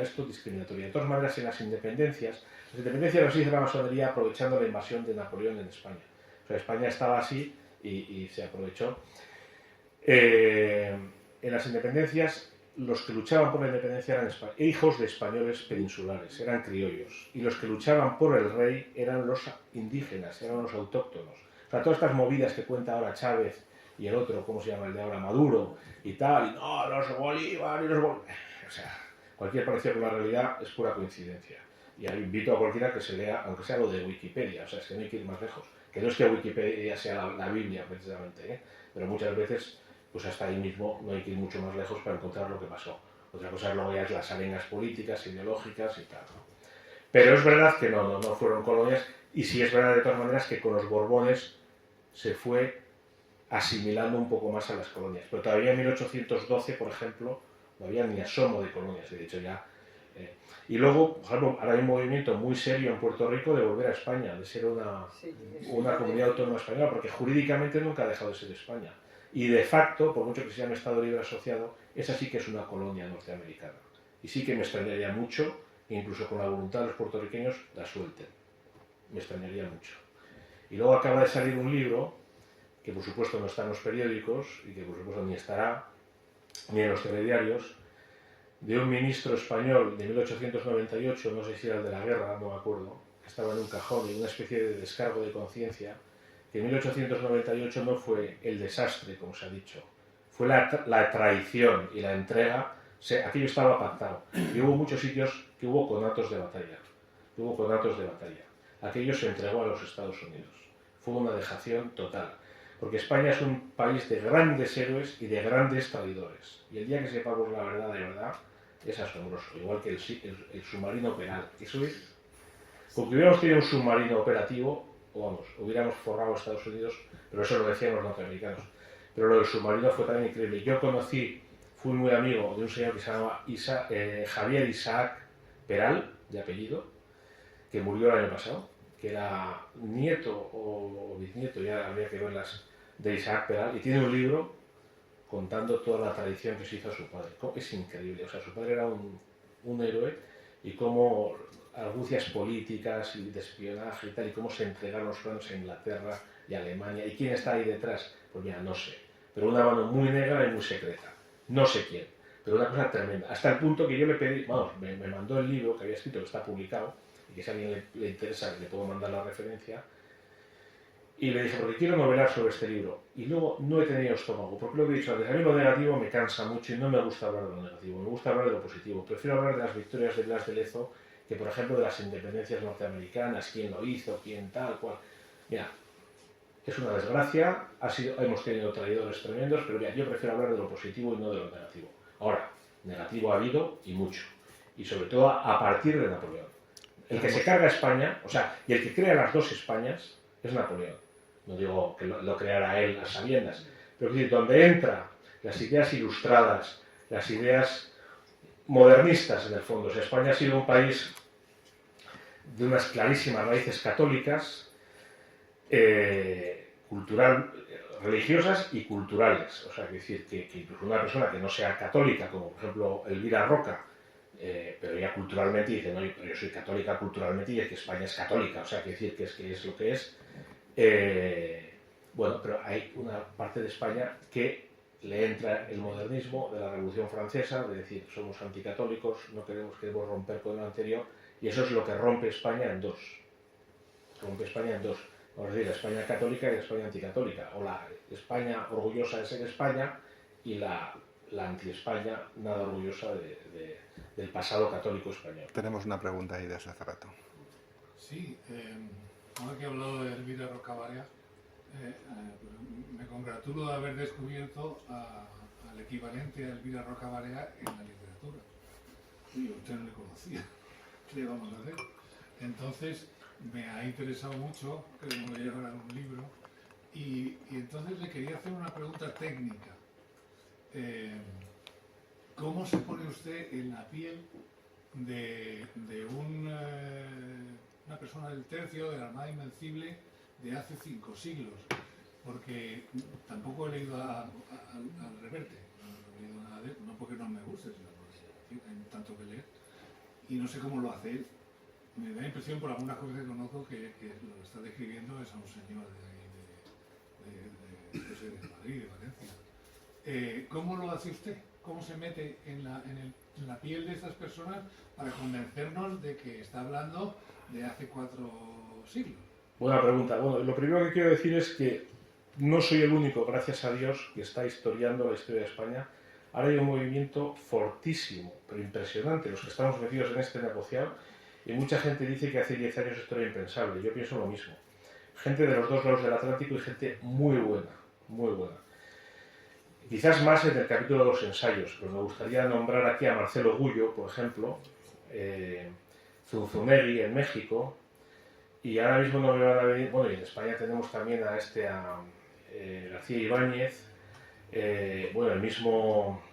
esto discriminatoria. De todas maneras, en las independencias las hizo la masonería aprovechando la invasión de Napoleón en España. O sea, España estaba así y se aprovechó. En las independencias, los que luchaban por la independencia eran hijos de españoles peninsulares, eran criollos. Y los que luchaban por el rey eran los indígenas, eran los autóctonos. O sea, todas estas movidas que cuenta ahora Chávez y el otro, ¿cómo se llama? El de ahora, Maduro y tal, y no, los Bolívar y los Bolívar. O sea, cualquier parecido con la realidad es pura coincidencia. Y ahí invito a cualquiera que se lea, aunque sea lo de Wikipedia, o sea, es que no hay que ir más lejos. Que no es que Wikipedia sea la Biblia, precisamente, pero muchas veces, pues hasta ahí mismo no hay que ir mucho más lejos para encontrar lo que pasó. Otra cosa es luego ya las arenas políticas, ideológicas y tal, ¿no? Pero es verdad que no fueron colonias, y sí es verdad de todas maneras que con los Borbones se fue asimilando un poco más a las colonias. Pero todavía en 1812, por ejemplo, no había ni asomo de colonias, de hecho ya. Y luego, por ejemplo, ahora hay un movimiento muy serio en Puerto Rico de volver a España, de ser una comunidad autónoma española, porque jurídicamente nunca ha dejado de ser España. Y de facto, por mucho que se llame Estado Libre Asociado, esa sí que es una colonia norteamericana. Y sí que me extrañaría mucho, incluso con la voluntad de los puertorriqueños, la suelten. Me extrañaría mucho. Y luego acaba de salir un libro, que por supuesto no está en los periódicos, y que por supuesto ni estará, ni en los telediarios, de un ministro español de 1898, no sé si era el de la guerra, no me acuerdo, que estaba en un cajón y una especie de descargo de conciencia, que en 1898 no fue el desastre, como se ha dicho, fue la traición y la entrega, aquello estaba pactado, y hubo muchos sitios que hubo conatos de batalla, aquello se entregó a los Estados Unidos, fue una dejación total, porque España es un país de grandes héroes y de grandes traidores, y el día que sepamos la verdad de verdad, es asombroso, igual que el submarino Peral. Eso es, porque hubiéramos tenido un submarino operativo, o vamos, hubiéramos forrado a Estados Unidos, pero eso lo decían los norteamericanos. Pero lo del submarino fue también increíble. Yo fui muy amigo de un señor que se llama Javier Isaac Peral, de apellido, que murió el año pasado, que era nieto o bisnieto, ya habría que verlas, de Isaac Peral, y tiene un libro contando toda la tradición que se hizo a su padre. Es increíble, o sea, su padre era un héroe, y cómo argucias políticas y de espionaje y tal, y cómo se entregaron los planos a Inglaterra y a Alemania, y quién está ahí detrás, pues mira, no sé, pero una mano muy negra y muy secreta, no sé quién, pero una cosa tremenda. Hasta el punto que yo le pedí, vamos, me mandó el libro que había escrito, que está publicado, y que si a alguien le interesa le puedo mandar la referencia, y le dije, porque quiero novelar sobre este libro. Y luego no he tenido estómago, porque lo que he dicho antes, a mí lo negativo me cansa mucho y no me gusta hablar de lo negativo, me gusta hablar de lo positivo. Prefiero hablar de las victorias de Blas de Lezo que, por ejemplo, de las independencias norteamericanas, quién lo hizo, quién tal, cual. Mira, es una desgracia, hemos tenido traidores tremendos, pero mira, yo prefiero hablar de lo positivo y no de lo negativo. Ahora, negativo ha habido y mucho, y sobre todo a partir de Napoleón. El que se carga España, o sea, y el que crea las dos Españas es Napoleón. No digo que lo creara él a sabiendas, pero es decir, donde entra las ideas ilustradas, las ideas modernistas en el fondo. O sea, España ha sido un país de unas clarísimas raíces católicas, religiosas y culturales. O sea, es decir, que incluso una persona que no sea católica, como por ejemplo Elvira Roca, pero ya culturalmente dice, no, pero yo soy católica culturalmente y es que España es católica, o sea, que decir que es lo que es. Bueno, pero hay una parte de España que le entra el modernismo de la Revolución Francesa, de decir, somos anticatólicos, no queremos romper con lo anterior, y eso es lo que rompe España en dos. Rompe España en dos. Vamos a decir, la España católica y la España anticatólica, o la España orgullosa de ser España y la anti-España nada orgullosa del pasado católico español. Tenemos una pregunta ahí desde hace rato. Sí, ahora que he hablado de Elvira Roca Barea, me congratulo de haber descubierto al equivalente a Elvira Roca Barea en la literatura. Sí, usted no le conocía. ¿Qué le vamos a hacer? Entonces, me ha interesado mucho, que me voy a llevar un libro, y entonces le quería hacer una pregunta técnica. ¿Cómo se pone usted en la piel de una persona del tercio de la Armada Invencible de hace 5 siglos? Porque tampoco he leído al Reverte, no he leído nada de él, no porque no me guste, sino porque hay tanto que leer, y no sé cómo lo hace él. Me da la impresión por algunas cosas que conozco que lo que está describiendo es a un señor de Madrid, de Valencia. ¿Cómo lo hace usted? ¿Cómo se mete en la piel de estas personas para convencernos de que está hablando de hace 4 siglos? Buena pregunta. Bueno, lo primero que quiero decir es que no soy el único, gracias a Dios, que está historiando la historia de España. Ahora hay un movimiento fortísimo, pero impresionante, los que estamos metidos en este negociado, y mucha gente dice que hace 10 años esto era impensable. Yo pienso lo mismo. Gente de los dos lados del Atlántico y gente muy buena, muy buena. Quizás más en el capítulo de los ensayos, pero me gustaría nombrar aquí a Marcelo Gullo, por ejemplo, Zunzunegui en México, y ahora mismo no me van a venir, bueno, y en España tenemos también a García Ibáñez, bueno, el mismo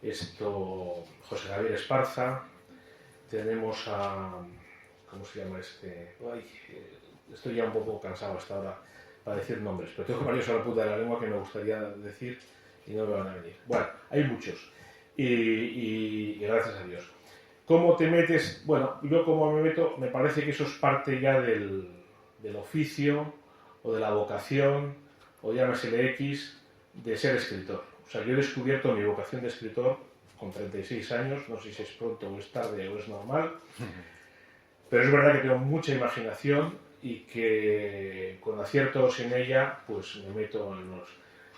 José Javier Esparza, tenemos a, ¿cómo se llama este? Ay, estoy ya un poco cansado hasta ahora para decir nombres, pero tengo varios a la punta de la lengua que me gustaría decir y no me van a venir. Bueno, hay muchos y gracias a Dios. ¿Cómo te metes? Bueno, yo como me meto, me parece que eso es parte ya del oficio o de la vocación, o llámasele X, de ser escritor. O sea, yo he descubierto mi vocación de escritor con 36 años, no sé si es pronto o es tarde o es normal, pero es verdad que tengo mucha imaginación y que con aciertos en ella, pues me meto en los...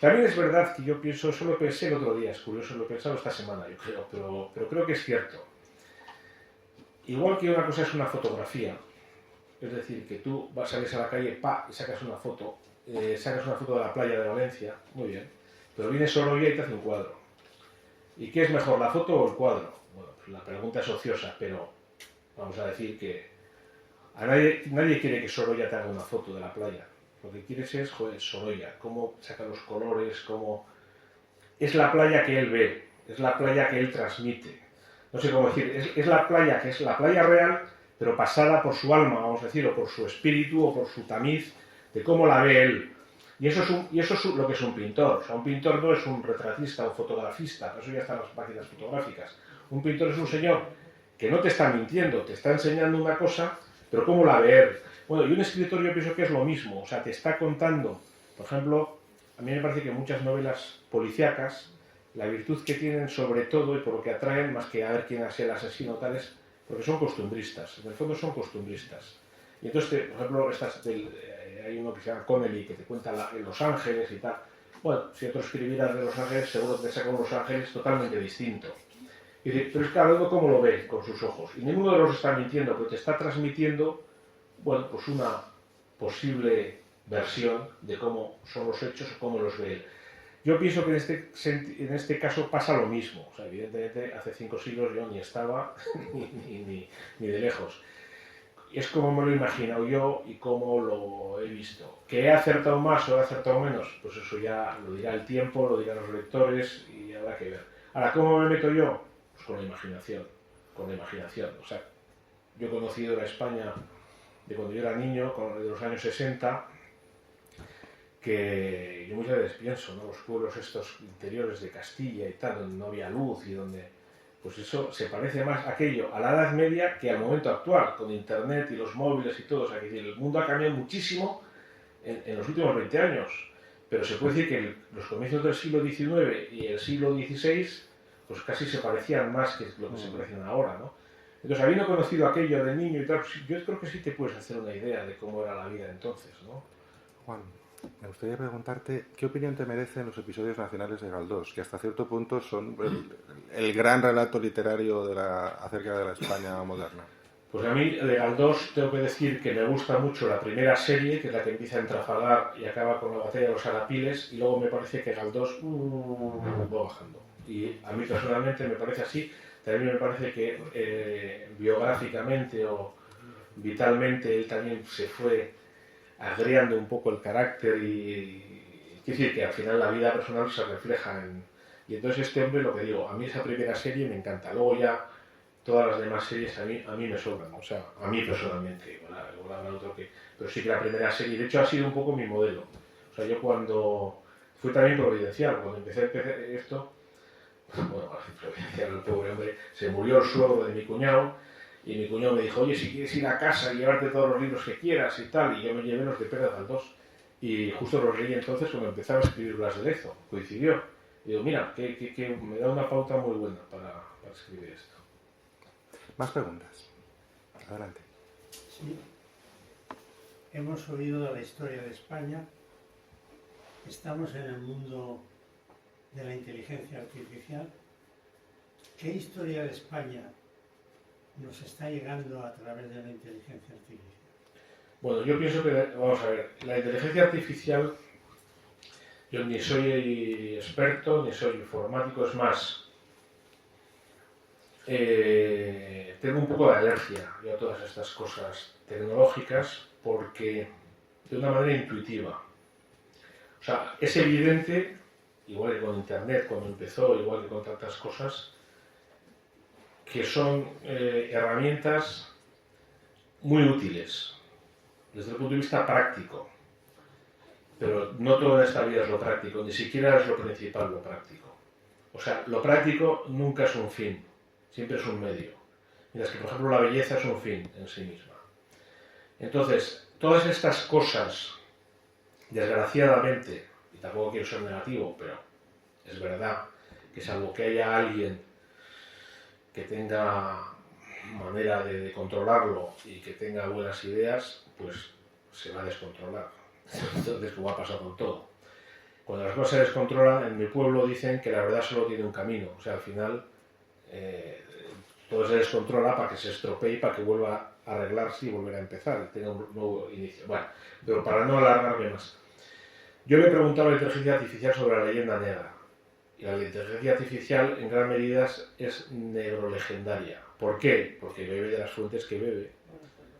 También es verdad que yo pienso, eso lo pensé el otro día, es curioso, lo he pensado esta semana, yo creo, pero creo que es cierto. Igual que una cosa es una fotografía, es decir, que tú sales a la calle, y sacas una foto de la playa de Valencia, muy bien, pero viene Sorolla y te hace un cuadro. ¿Y qué es mejor, la foto o el cuadro? Bueno, pues la pregunta es ociosa, pero vamos a decir que nadie quiere que Sorolla te haga una foto de la playa. Lo que quieres es, joder, Sorolla, cómo saca los colores, cómo... Es la playa que él ve, es la playa que él transmite. No sé cómo decir, es la playa que es la playa real, pero pasada por su alma, vamos a decir, o por su espíritu, o por su tamiz, de cómo la ve él. Y eso es lo que es un pintor. O sea, un pintor no es un retratista o fotografista, por eso ya están las máquinas fotográficas. Un pintor es un señor que no te está mintiendo, te está enseñando una cosa, pero cómo la ve él. Bueno, y un escritor yo pienso que es lo mismo, o sea, te está contando, por ejemplo, a mí me parece que muchas novelas policíacas la virtud que tienen sobre todo y por lo que atraen, más que a ver quién es el asesino tal, es porque son costumbristas, en el fondo son costumbristas. Y entonces, por ejemplo, hay uno que se llama Connelly, que te cuenta Los Ángeles y tal. Bueno, si otro escribiera de Los Ángeles, seguro te saca Los Ángeles totalmente distinto. Y dice, pero es que cada uno cómo lo ve con sus ojos. Y ninguno de los está mintiendo, pero te está transmitiendo, bueno, pues una posible versión de cómo son los hechos o cómo los ve él. Yo pienso que en este caso pasa lo mismo. O sea, evidentemente, hace 5 siglos yo ni estaba, ni de lejos. Es como me lo he imaginado yo y cómo lo he visto. ¿Que he acertado más o he acertado menos? Pues eso ya lo dirá el tiempo, lo dirán los lectores y habrá que ver. Ahora, ¿cómo me meto yo? Pues con la imaginación. Con la imaginación. O sea, yo he conocido la España de cuando yo era niño, de los años 60, que yo muchas veces pienso, ¿no? Los pueblos estos interiores de Castilla y tal, donde no había luz y donde, pues eso se parece más aquello a la Edad Media que al momento actual, con internet y los móviles y todo. O sea, que el mundo ha cambiado muchísimo en los últimos 20 años, pero se puede decir que los comienzos del siglo XIX y el siglo XVI, pues casi se parecían más que lo que se parecen ahora, ¿no? Entonces, habiendo conocido aquello de niño y tal, pues yo creo que sí te puedes hacer una idea de cómo era la vida entonces, ¿no? Juan, me gustaría preguntarte, ¿qué opinión te merecen los episodios nacionales de Galdós, que hasta cierto punto son el gran relato literario acerca de la España moderna? Pues a mí de Galdós tengo que decir que me gusta mucho la primera serie, que es la que empieza en Trafalgar y acaba con la batalla de los Arapiles, y luego me parece que Galdós va bajando. Y a mí personalmente me parece así. También me parece que biográficamente o vitalmente él también se fue agriando un poco el carácter y quiere decir que al final la vida personal se refleja en... Y entonces este hombre, lo que digo, a mí esa primera serie me encanta. Luego ya todas las demás series a mí me sobran, o sea, a mí personalmente, igual habrá otro que... Pero sí que la primera serie, de hecho ha sido un poco mi modelo. O sea, yo cuando... Fue también providencial, cuando empecé esto... Bueno, providencial, el pobre hombre, se murió el suegro de mi cuñado y mi cuñado me dijo, oye, si quieres ir a casa y llevarte todos los libros que quieras y tal, y yo me llevé los de Pérez Galdós y justo los leí entonces cuando empezaba a escribir Blas de Lezo, coincidió. Y digo, mira, que me da una pauta muy buena para escribir esto. Más preguntas. Adelante. Sí. Hemos oído de la historia de España. Estamos en el mundo de la inteligencia artificial. ¿Qué historia de España nos está llegando a través de la inteligencia artificial? Bueno, yo pienso que, vamos a ver, la inteligencia artificial, yo ni soy experto, ni soy informático, es más, tengo un poco de alergia yo a todas estas cosas tecnológicas porque de una manera intuitiva. O sea, es evidente, igual que con Internet cuando empezó, igual que con tantas cosas, que son herramientas muy útiles desde el punto de vista práctico. Pero no todo en esta vida es lo práctico, ni siquiera es lo principal lo práctico. O sea, lo práctico nunca es un fin, siempre es un medio. Mientras que, por ejemplo, la belleza es un fin en sí misma. Entonces, todas estas cosas, desgraciadamente, y tampoco quiero ser negativo, pero es verdad que salvo que haya alguien que tenga manera de controlarlo y que tenga buenas ideas, pues se va a descontrolar. Entonces, como ha pasado con todo. Cuando las cosas se descontrolan, en mi pueblo dicen que la verdad solo tiene un camino. O sea, al final todo se descontrola para que se estropee y para que vuelva a arreglarse y volver a empezar y tenga un nuevo inicio. Bueno, pero para no alargarme más. Yo le he preguntado a la inteligencia artificial sobre la leyenda negra. Y la inteligencia artificial en gran medida es neurolegendaria. ¿Por qué? Porque bebe de las fuentes que bebe.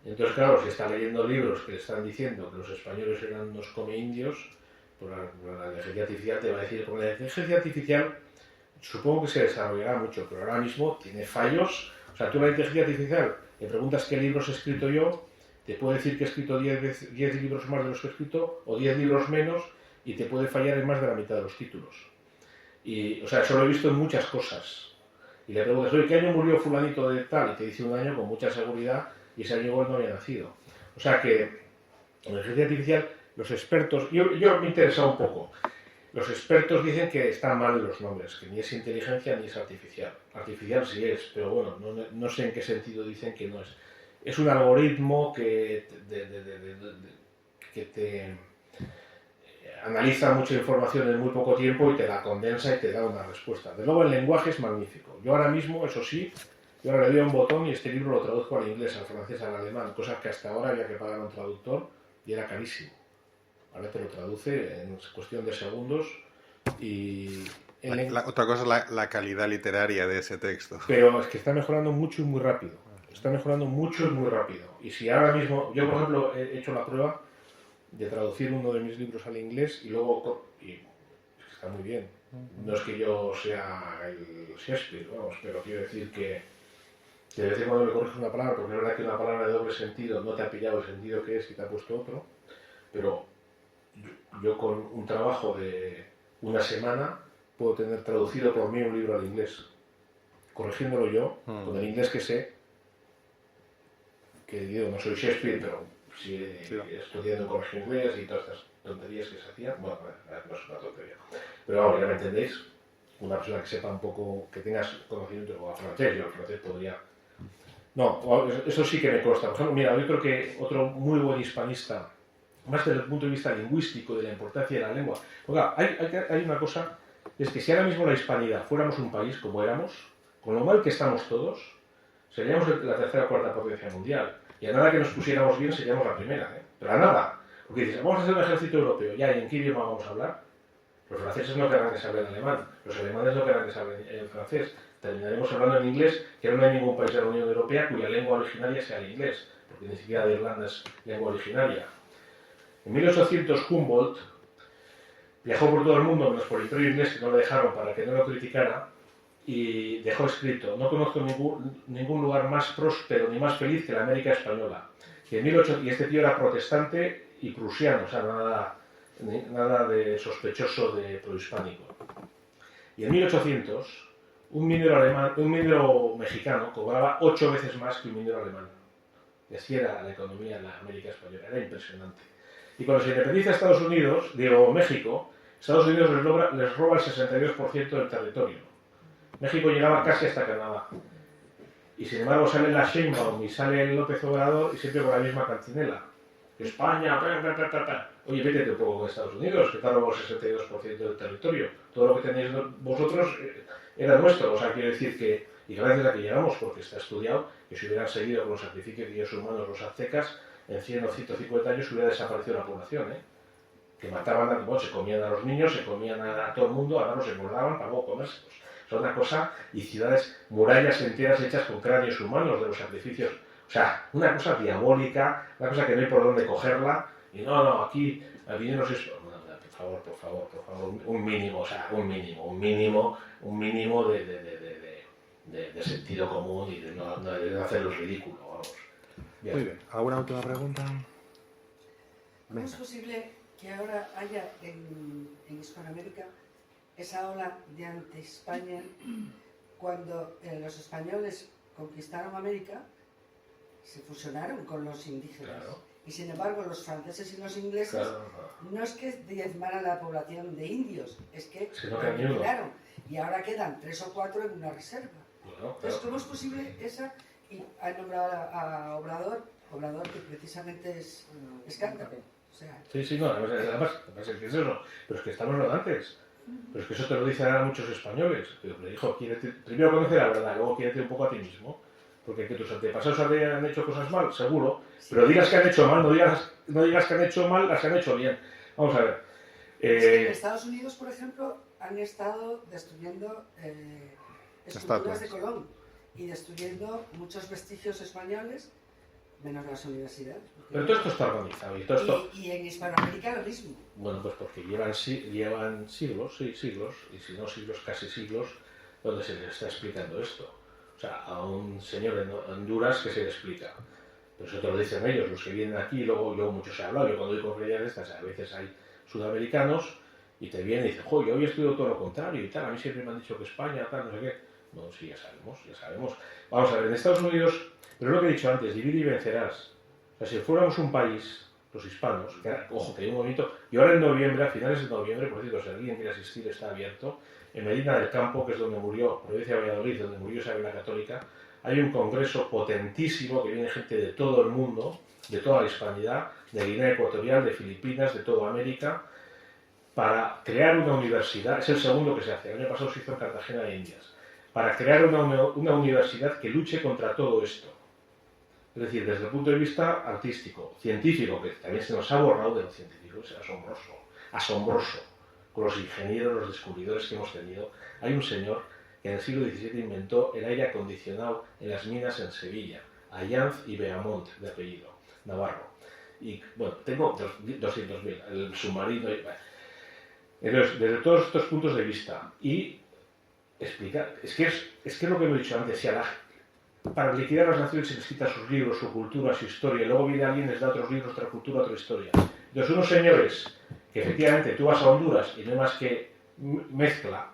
Entonces, claro, si está leyendo libros que le están diciendo que los españoles eran unos come-indios, pues la inteligencia artificial te va a decir, porque la inteligencia artificial supongo que se desarrollará mucho, pero ahora mismo tiene fallos. O sea, tú a la inteligencia artificial le preguntas qué libros he escrito yo, te puede decir que he escrito 10 libros más de los que he escrito, o 10 libros menos, y te puede fallar en más de la mitad de los títulos. Y, o sea, eso lo he visto en muchas cosas. Y le preguntas, oye, ¿qué año murió fulanito de tal? Y te dice un año con mucha seguridad, y ese año igual no había nacido. O sea que, en la inteligencia artificial, los expertos... Yo me he interesado un poco. Los expertos dicen que están mal los nombres, que ni es inteligencia ni es artificial. Artificial sí es, pero bueno, no sé en qué sentido dicen que no es. Es un algoritmo que te analiza mucha información en muy poco tiempo y te la condensa y te da una respuesta. De luego el lenguaje es magnífico. Yo ahora mismo, eso sí, yo ahora le doy a un botón y este libro lo traduzco al inglés, al francés, al alemán, cosas que hasta ahora había que pagar a un traductor y era carísimo. Ahora te lo traduce en cuestión de segundos y... Otra cosa es la calidad literaria de ese texto. Pero es que está mejorando mucho y muy rápido. Está mejorando mucho y muy rápido. Y si ahora mismo, yo por ejemplo he hecho la prueba de traducir uno de mis libros al inglés y luego... Y está muy bien. No es que yo sea el Shakespeare, vamos, pero quiero decir que de vez en cuando me corriges una palabra, porque es verdad que una palabra de doble sentido no te ha pillado el sentido que es y te ha puesto otro, pero yo con un trabajo de una semana puedo tener traducido por mí un libro al inglés, corrigiéndolo yo, con el inglés que sé, que digo, no soy Shakespeare, pero sí he estudiado en colegio inglés y todas estas tonterías que se hacían, bueno, no es una tontería, pero vamos, ya me entendéis, una persona que sepa un poco, que tengas conocimiento, o a francés, yo al francés podría... No, eso sí que me consta. Por ejemplo, mira, yo creo que otro muy buen hispanista, más desde el punto de vista lingüístico, de la importancia de la lengua, porque hay una cosa, es que si ahora mismo la hispanidad fuéramos un país como éramos, con lo mal que estamos todos, seríamos la tercera o cuarta potencia mundial. Y a nada que nos pusiéramos bien seríamos la primera, ¿eh? Pero a nada. Porque dices, vamos a hacer un ejército europeo, ya, ¿y en qué idioma vamos a hablar? Los franceses no querrán que se hable en alemán, los alemanes no querrán que se hable en francés. Terminaremos hablando en inglés, que ahora no hay ningún país de la Unión Europea cuya lengua originaria sea el inglés, porque ni siquiera de Irlanda es lengua originaria. En 1800 Humboldt viajó por todo el mundo, menos por el Imperio inglés, que no le dejaron para que no lo criticara, y dejó escrito, no conozco ningún lugar más próspero ni más feliz que la América española. Y este tío era protestante y prusiano, o sea, nada de sospechoso de prohispánico. Y en 1800, un minero mexicano cobraba 8 veces más que un minero alemán. Y así era la economía en la América española, era impresionante. Y cuando se independiza Estados Unidos, México, Estados Unidos les roba el 62% del territorio. México llegaba casi hasta Canadá. Y sin embargo sale la Sheinbaum y sale el López Obrador y siempre con la misma cantinela. España, Oye, vétete un poco con Estados Unidos, que te ha robado el 62% del territorio. Todo lo que tenéis vosotros era nuestro. O sea, quiero decir que, y gracias a que llegamos, porque está estudiado, que si hubieran seguido con los sacrificios humanos los aztecas, en 100 o 150 años hubiera desaparecido la población, ¿eh? Que mataban, se comían a los niños, se comían a todo el mundo, ahora los engordaban para luego comérselos. Es una cosa, y ciudades, murallas enteras hechas con cráneos humanos de los sacrificios. O sea, una cosa diabólica, una cosa que no hay por dónde cogerla, y aquí no es eso. No, por favor, un mínimo, o sea, un mínimo de sentido común y de no hacer lo ridículo, vamos. Bien. Muy bien. ¿Alguna última pregunta? ¿Cómo es posible que ahora haya en Hispanoamérica esa ola de anti-España cuando los españoles conquistaron América, se fusionaron con los indígenas? Claro. Y sin embargo los franceses y los ingleses no es que diezmaran la población de indios, es que lo aniquilaron. Y ahora quedan 3 o 4 en una reserva. Claro. Entonces, ¿cómo es posible esa? Y han nombrado a Obrador que precisamente es cántaro. O sea, Sí, no, además es que es eso, pero es que estamos lo de antes. Pero es que eso te lo dicen ahora muchos españoles. Pero le dijo, primero conoce la verdad, luego quiérete un poco a ti mismo. Porque que tus antepasados habrían hecho cosas mal, seguro. Pero digas que han hecho mal, no digas que han hecho mal las que han hecho bien. Vamos a ver. Es que en Estados Unidos, por ejemplo, han estado destruyendo esculturas de Colón y destruyendo muchos vestigios españoles, menos las universidades. Pero todo esto está organizado. Y en Hispanoamérica lo mismo. Bueno, pues porque llevan siglos, y si no siglos, casi siglos, donde se les está explicando esto. O sea, a un señor en Honduras que se le explica. Pero eso te lo dicen ellos, los que vienen aquí, y luego yo mucho se ha hablado, yo cuando doy conferencias de estas, a veces hay sudamericanos, y te vienen y dicen, yo había estudiado todo lo contrario y tal, a mí siempre me han dicho que España, tal, no sé qué. Bueno, sí, ya sabemos. Vamos a ver, en Estados Unidos, pero es lo que he dicho antes, divide y vencerás. O sea, si fuéramos un país los hispanos, que era, ojo, que hay un movimiento, y ahora en noviembre, a finales de noviembre, por cierto, si alguien quiere asistir, está abierto, en Medina del Campo, que es donde murió, provincia de Valladolid, donde murió Isabel la Católica, hay un congreso potentísimo que viene gente de todo el mundo, de toda la hispanidad, de Guinea Ecuatorial, de Filipinas, de toda América, para crear una universidad, es el segundo que se hace, el año pasado se hizo en Cartagena de Indias, para crear una universidad que luche contra todo esto. Es decir, desde el punto de vista artístico, científico, que también se nos ha borrado de lo científico, es asombroso, asombroso, con los ingenieros, los descubridores que hemos tenido. Hay un señor que en el siglo XVII inventó el aire acondicionado en las minas en Sevilla, Allanz y Beaumont, de apellido, Navarro. Y bueno, tengo 200.000, el submarino, entonces, desde todos estos puntos de vista, y explicar, es que es lo que he dicho antes, para liquidar las naciones se les quita sus libros, su cultura, su historia, y luego viene alguien y les da otros libros, otra cultura, otra historia. Entonces unos señores, que efectivamente tú vas a Honduras y no hay más que mezcla,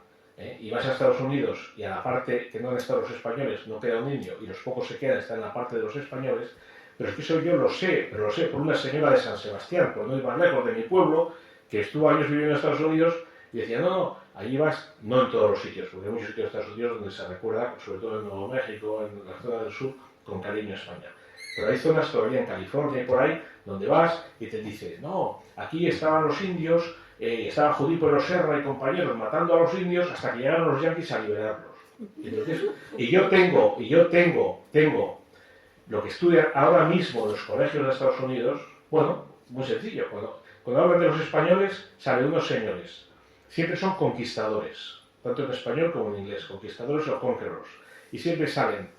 y vas a Estados Unidos y a la parte que no han estado los españoles no queda un indio y los pocos que quedan están en la parte de los españoles, pero es que eso yo lo sé, pero lo sé por una señora de San Sebastián, por no ir más lejos de mi pueblo, que estuvo años viviendo en Estados Unidos y decía, no, allí vas, no en todos los sitios, porque hay muchos sitios de Estados Unidos donde se recuerda, sobre todo en Nuevo México, en la zona del sur, con cariño a España. Pero hay zonas todavía en California y por ahí, donde vas y te dice, no, aquí estaban los indios, estaba Judío Serra y compañeros matando a los indios hasta que llegaron los yanquis a liberarlos. Y yo tengo lo que estudian ahora mismo en los colegios de Estados Unidos, bueno, muy sencillo, cuando hablan de los españoles, salen unos señores, siempre son conquistadores, tanto en español como en inglés, conquistadores o conquerors, y siempre salen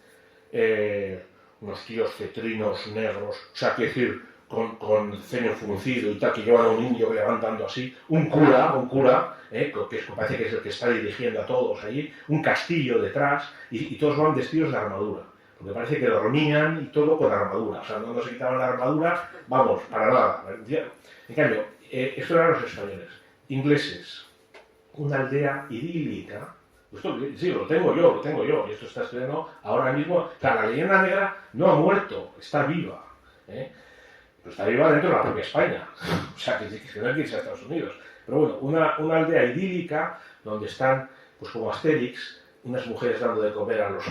unos tíos cetrinos, negros, o sea, quiero decir, con ceño fruncido y tal, que llevan a un indio que le van dando así, un cura, que parece que es el que está dirigiendo a todos allí, un castillo detrás, y todos van vestidos de armadura, porque parece que dormían y todo con armadura, o sea, no se quitaban la armadura, vamos, para nada. En cambio, esto eran los españoles, ingleses, una aldea idílica. Esto, sí, lo tengo yo, y esto está estrenado ahora mismo. O sea, la leyenda negra no ha muerto, está viva, pero está viva dentro de la propia España, o sea, que no hay que irse a Estados Unidos. Pero bueno, una aldea idílica donde están, pues como Asterix, unas mujeres dando de comer a los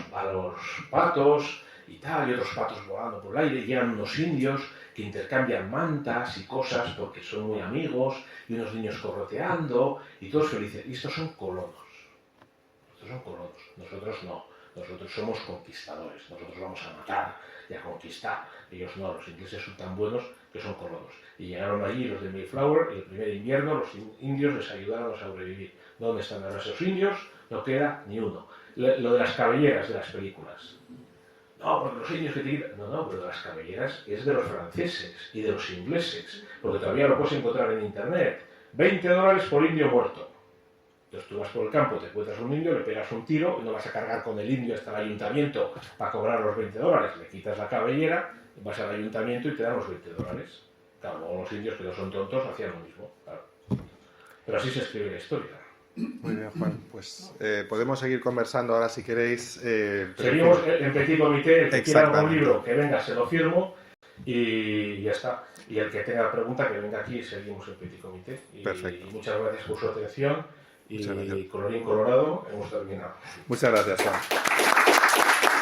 patos y tal, y otros patos volando por el aire, y llegan unos indios que intercambian mantas y cosas porque son muy amigos, y unos niños corroteando, y todos felices. Y estos son colonos. Nosotros no, nosotros somos conquistadores, nosotros vamos a matar y a conquistar, ellos no, los ingleses son tan buenos que son colonos. Y llegaron allí los de Mayflower y el primer invierno los indios les ayudaron a sobrevivir. ¿Dónde están ahora esos indios? No queda ni uno. Lo de las cabelleras de las películas. No, porque los indios que te quitan... No, pero de las cabelleras es de los franceses y de los ingleses, porque todavía lo puedes encontrar en internet. $20 por indio muerto. Entonces tú vas por el campo, te encuentras un indio, le pegas un tiro y no vas a cargar con el indio hasta el ayuntamiento para cobrar los $20. Le quitas la cabellera, vas al ayuntamiento y te dan los $20. Claro, luego los indios que no son tontos hacían lo mismo. Claro. Pero así se escribe la historia. Muy bien, Juan. Pues podemos seguir conversando ahora si queréis. Seguimos en Petit Comité. El que quiera algún libro, que venga, se lo firmo y ya está. Y el que tenga pregunta, que venga aquí y seguimos en Petit Comité. Perfecto. Y muchas gracias por su atención. Y colorín colorado, hemos terminado. Muchas gracias, Juan.